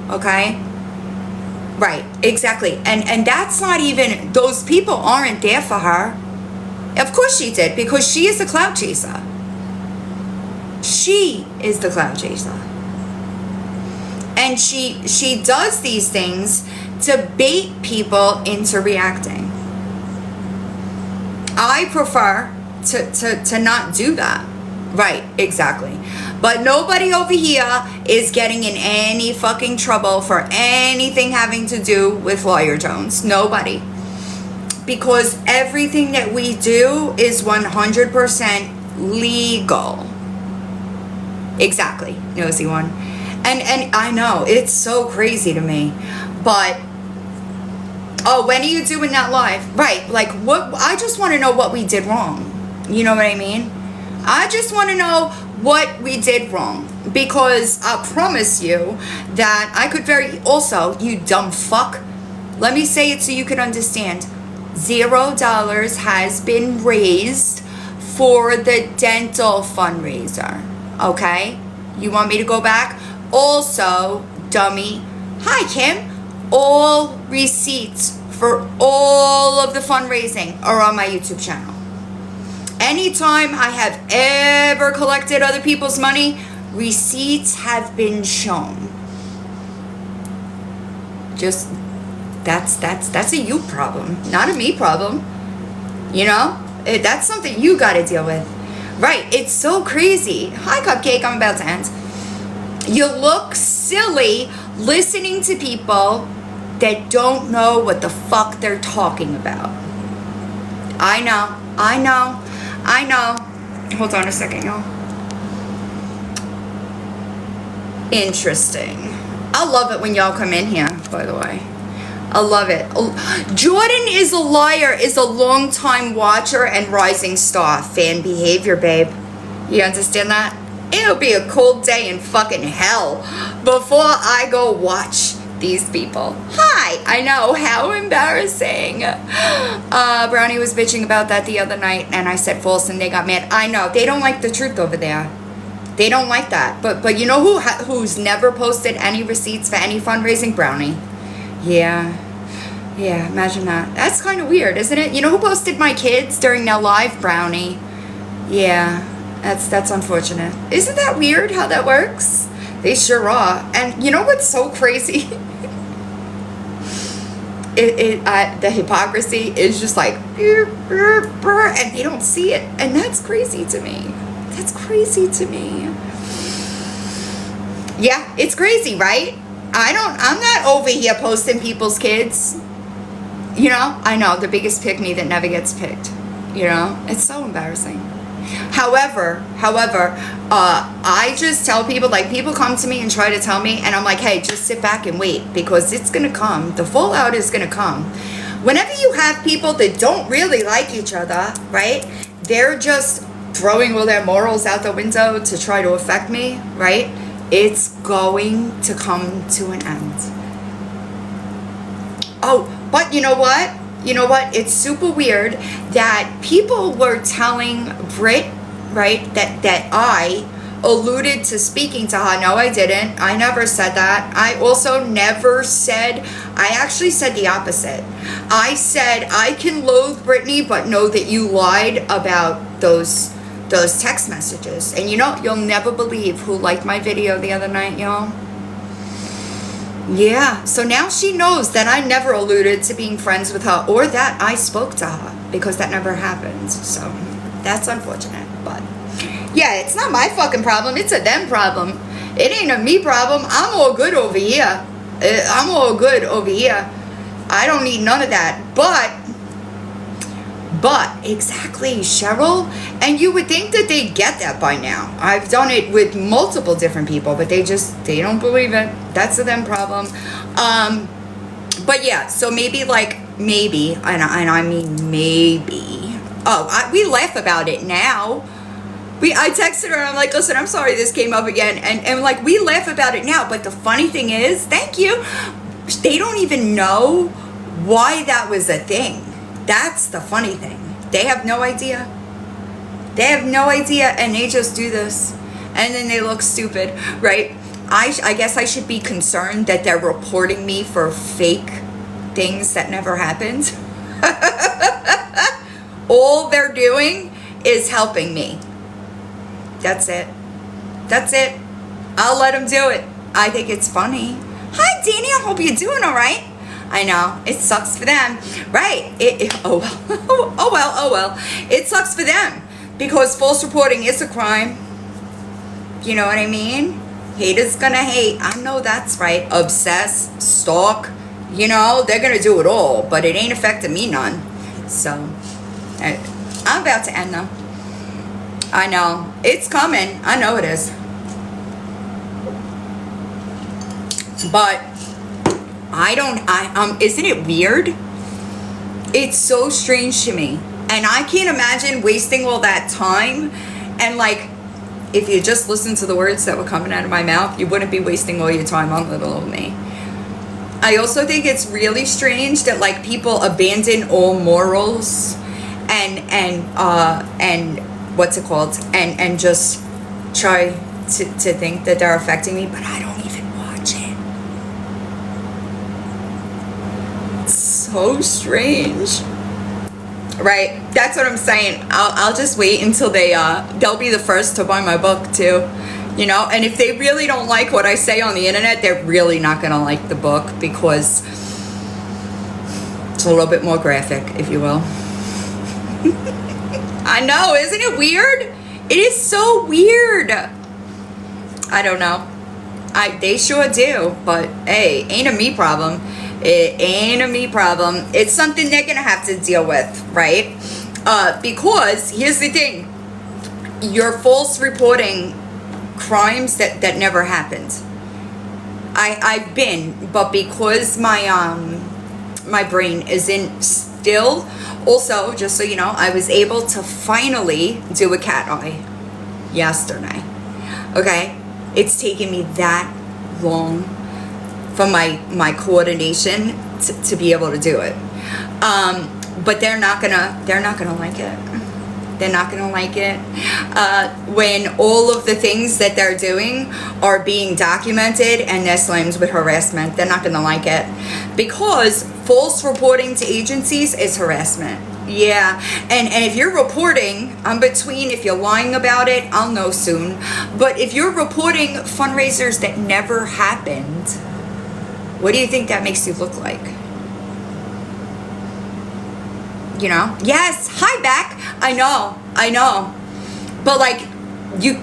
Okay? Right, exactly. And that's not even, those people aren't there for her. Of course she did, because she is the clout chaser. She is the clout chaser. And she does these things to bait people into reacting. I prefer to not do that. Right, exactly. But nobody over here is getting in any fucking trouble for anything having to do with Lawyer Jones. Nobody. Because everything that we do is 100% legal. Exactly, nosy one. And I know, it's so crazy to me. But, oh, when are you doing that live? Right, like, what? I just want to know what we did wrong. You know what I mean? I just want to know what we did wrong, because I promise you that I could also, you dumb fuck, let me say it so you can understand. $0 has been raised for the dental fundraiser. Okay? You want me to go back? Also, dummy, hi Kim, all receipts for all of the fundraising are on my YouTube channel. Anytime I have ever collected other people's money, receipts have been shown. Just, that's a you problem, not a me problem. You know? That's something you gotta deal with. Right, it's so crazy. Hi Cupcake, I'm about to end. You look silly listening to people that don't know what the fuck they're talking about. I know. Hold on a second, y'all. Interesting. I love it when y'all come in here, by the way. I love it. Jordan is a liar, is a long-time watcher and rising star. Fan behavior, babe. You understand that? It'll be a cold day in fucking hell before I go watch these people. Hi, I know, how embarrassing. Brownie was bitching about that the other night, and I said false, and they got mad. I know, they don't like the truth over there. They don't like that. But you know who's never posted any receipts for any fundraising? Brownie. Yeah, imagine that. That's kind of weird, isn't it? You know who posted my kids during their live? Brownie. Yeah, that's unfortunate. Isn't that weird how that works? They sure are. And you know what's so crazy? The hypocrisy is just like, and they don't see it. And that's crazy to me. That's crazy to me. Yeah, it's crazy, right? I'm not over here posting people's kids. You know, I know, the biggest pick me that never gets picked. You know, it's so embarrassing. However, I just tell people, like, people come to me and try to tell me, and I'm like, hey, just sit back and wait, because it's gonna come. The fallout is gonna come. Whenever you have people that don't really like each other, right? They're just throwing all their morals out the window to try to affect me, right? It's going to come to an end. Oh, but you know what? It's super weird that people were telling Brit, right, that I alluded to speaking to her. No, I didn't. I never said that. I also never said, I actually said the opposite. I said, I can loathe Brittany, but know that you lied about those text messages. And you know, you'll never believe who liked my video the other night, y'all. Yeah, so now she knows that I never alluded to being friends with her, or that I spoke to her, because that never happened. So that's unfortunate, but yeah, it's not my fucking problem. It's a them problem. It ain't a me problem. I'm all good over here. I don't need none of that. But exactly, Cheryl, and you would think that they get that by now. I've done it with multiple different people, but they don't believe it. That's a them problem. But yeah, so maybe, and I mean maybe. Oh, we laugh about it now. I texted her and I'm like, listen, I'm sorry this came up again, and like, we laugh about it now. But the funny thing is, thank you, they don't even know why that was a thing. That's the funny thing. They have no idea. And they just do this. And then they look stupid, right? I guess I should be concerned that they're reporting me for fake things that never happened. All they're doing is helping me. That's it. I'll let them do it. I think it's funny. Hi, Danny. I hope you're doing all right. I know, it sucks for them, right? Oh well. It sucks for them, because false reporting is a crime. You know what I mean? Haters gonna hate. I know that's right. Obsess, stalk, you know, they're gonna do it all, but it ain't affecting me none. So, I'm about to end though. I know, it's coming. I know it is. But isn't it weird? It's so strange to me. And I can't imagine wasting all that time. And like, if you just listened to the words that were coming out of my mouth, you wouldn't be wasting all your time on little old me. I also think it's really strange that like people abandon all morals and what's it called? And just try to think that they're affecting me, but I don't even watch it. So strange, right? That's what I'm saying. I'll just wait until they'll be the first to buy my book too, you know. And if they really don't like what I say on the internet, they're really not gonna like the book, because it's a little bit more graphic, if you will. I know, isn't it weird? It is so weird. I don't know. They sure do, but hey, ain't a me problem. It ain't a me problem. It's something they're gonna have to deal with, right? Because here's the thing: you're false reporting crimes that never happened. I've been, but because my brain isn't still. Also, just so you know, I was able to finally do a cat eye yesterday. Okay, it's taken me that long for my coordination to be able to do it. But they're not gonna like it. They're not gonna like it when all of the things that they're doing are being documented and they're slammed with harassment. They're not gonna like it because false reporting to agencies is harassment. Yeah, and if you're reporting, I'm between, if you're lying about it, I'll know soon. But if you're reporting fundraisers that never happened, what do you think that makes you look like? You know? Yes, hi Beck. I know. But like, you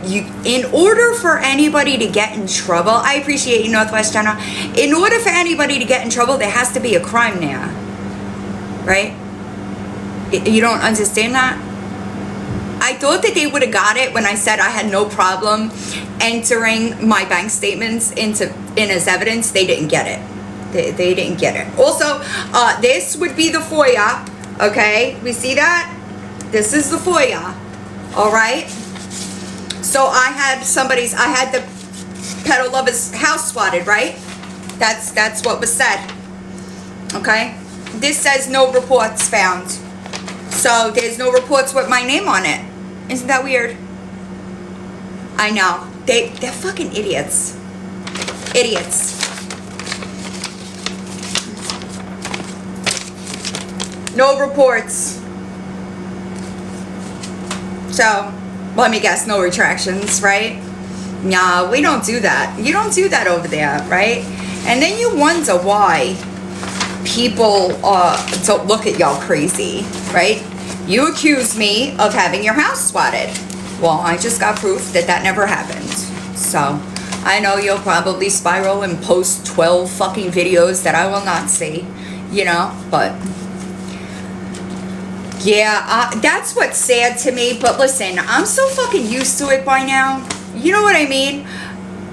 in order for anybody to get in trouble, I appreciate you, Northwest Jenna. In order for anybody to get in trouble, there has to be a crime there. Right? You don't understand that? I thought that they would have got it when I said I had no problem entering my bank statements in as evidence. They didn't get it. They didn't get it. Also, this would be the FOIA. Okay, we see that? This is the FOIA. All right. So I had the pedo lover's house swatted, right? That's what was said. Okay. This says no reports found. So there's no reports with my name on it. Isn't that weird? I know. They're fucking idiots. Idiots. No reports. So, let me guess, no retractions, right? Nah, we don't do that. You don't do that over there, right? And then you wonder why people don't look at y'all crazy, right? You accuse me of having your house swatted. Well, I just got proof that never happened. So, I know you'll probably spiral and post 12 fucking videos that I will not see, you know, but yeah, that's what's sad to me. But listen, I'm so fucking used to it by now. You know what I mean?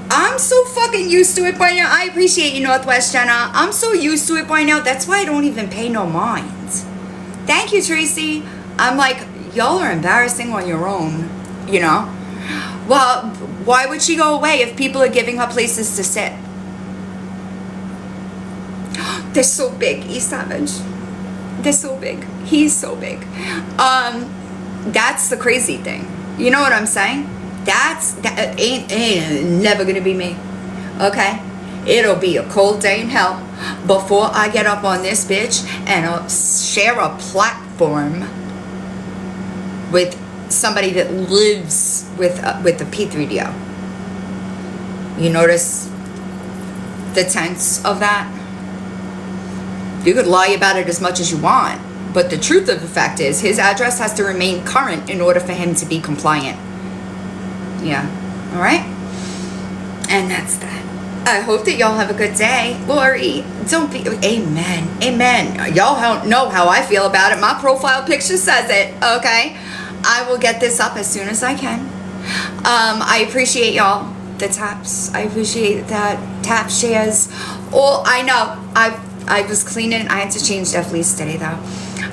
I'm so fucking used to it by now. I appreciate you, Northwest Jenna. I'm so used to it by now. That's why I don't even pay no mind. Thank you, Tracy. I'm like, y'all are embarrassing on your own, you know? Well, why would she go away if people are giving her places to sit? They're so big, East Savage. They're so big. He's so big. That's the crazy thing. You know what I'm saying? That ain't never gonna be me. Okay? It'll be a cold day in hell before I get up on this bitch and share a platform with somebody that lives with the P3DO. You notice the tense of that? You could lie about it as much as you want, but the truth of the fact is his address has to remain current in order for him to be compliant. Yeah. All right? And that's that. I hope that y'all have a good day. Lori, don't be... Amen. Y'all know how I feel about it. My profile picture says it, okay? I will get this up as soon as I can. I appreciate y'all. The taps. I appreciate that. Tap shares. Oh, I know. I was cleaning. I had to change the fleece today, though.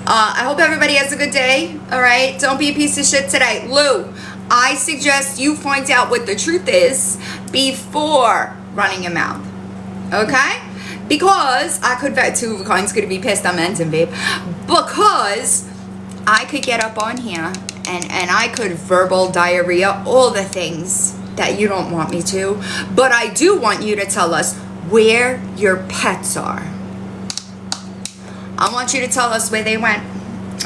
I hope everybody has a good day. All right? Don't be a piece of shit today. Lou, I suggest you find out what the truth is before running your mouth. Okay? Because I could bet two of a kind's going to be pissed I'm ending, babe. Because I could get up on here and I could verbal diarrhea all the things that you don't want me to. But I do want you to tell us where your pets are. I want you to tell us where they went.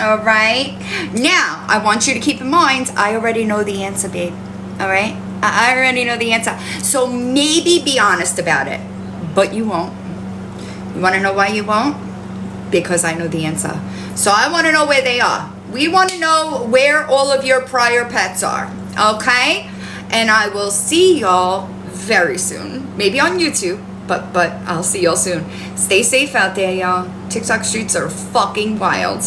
All right? Now, I want you to keep in mind, I already know the answer, babe. All right? I already know the answer. So maybe be honest about it. But you won't. You want to know why you won't? Because I know the answer. So I want to know where they are. We want to know where all of your prior pets are. Okay? And I will see y'all very soon. Maybe on YouTube. But I'll see y'all soon. Stay safe out there, y'all. TikTok streets are fucking wild.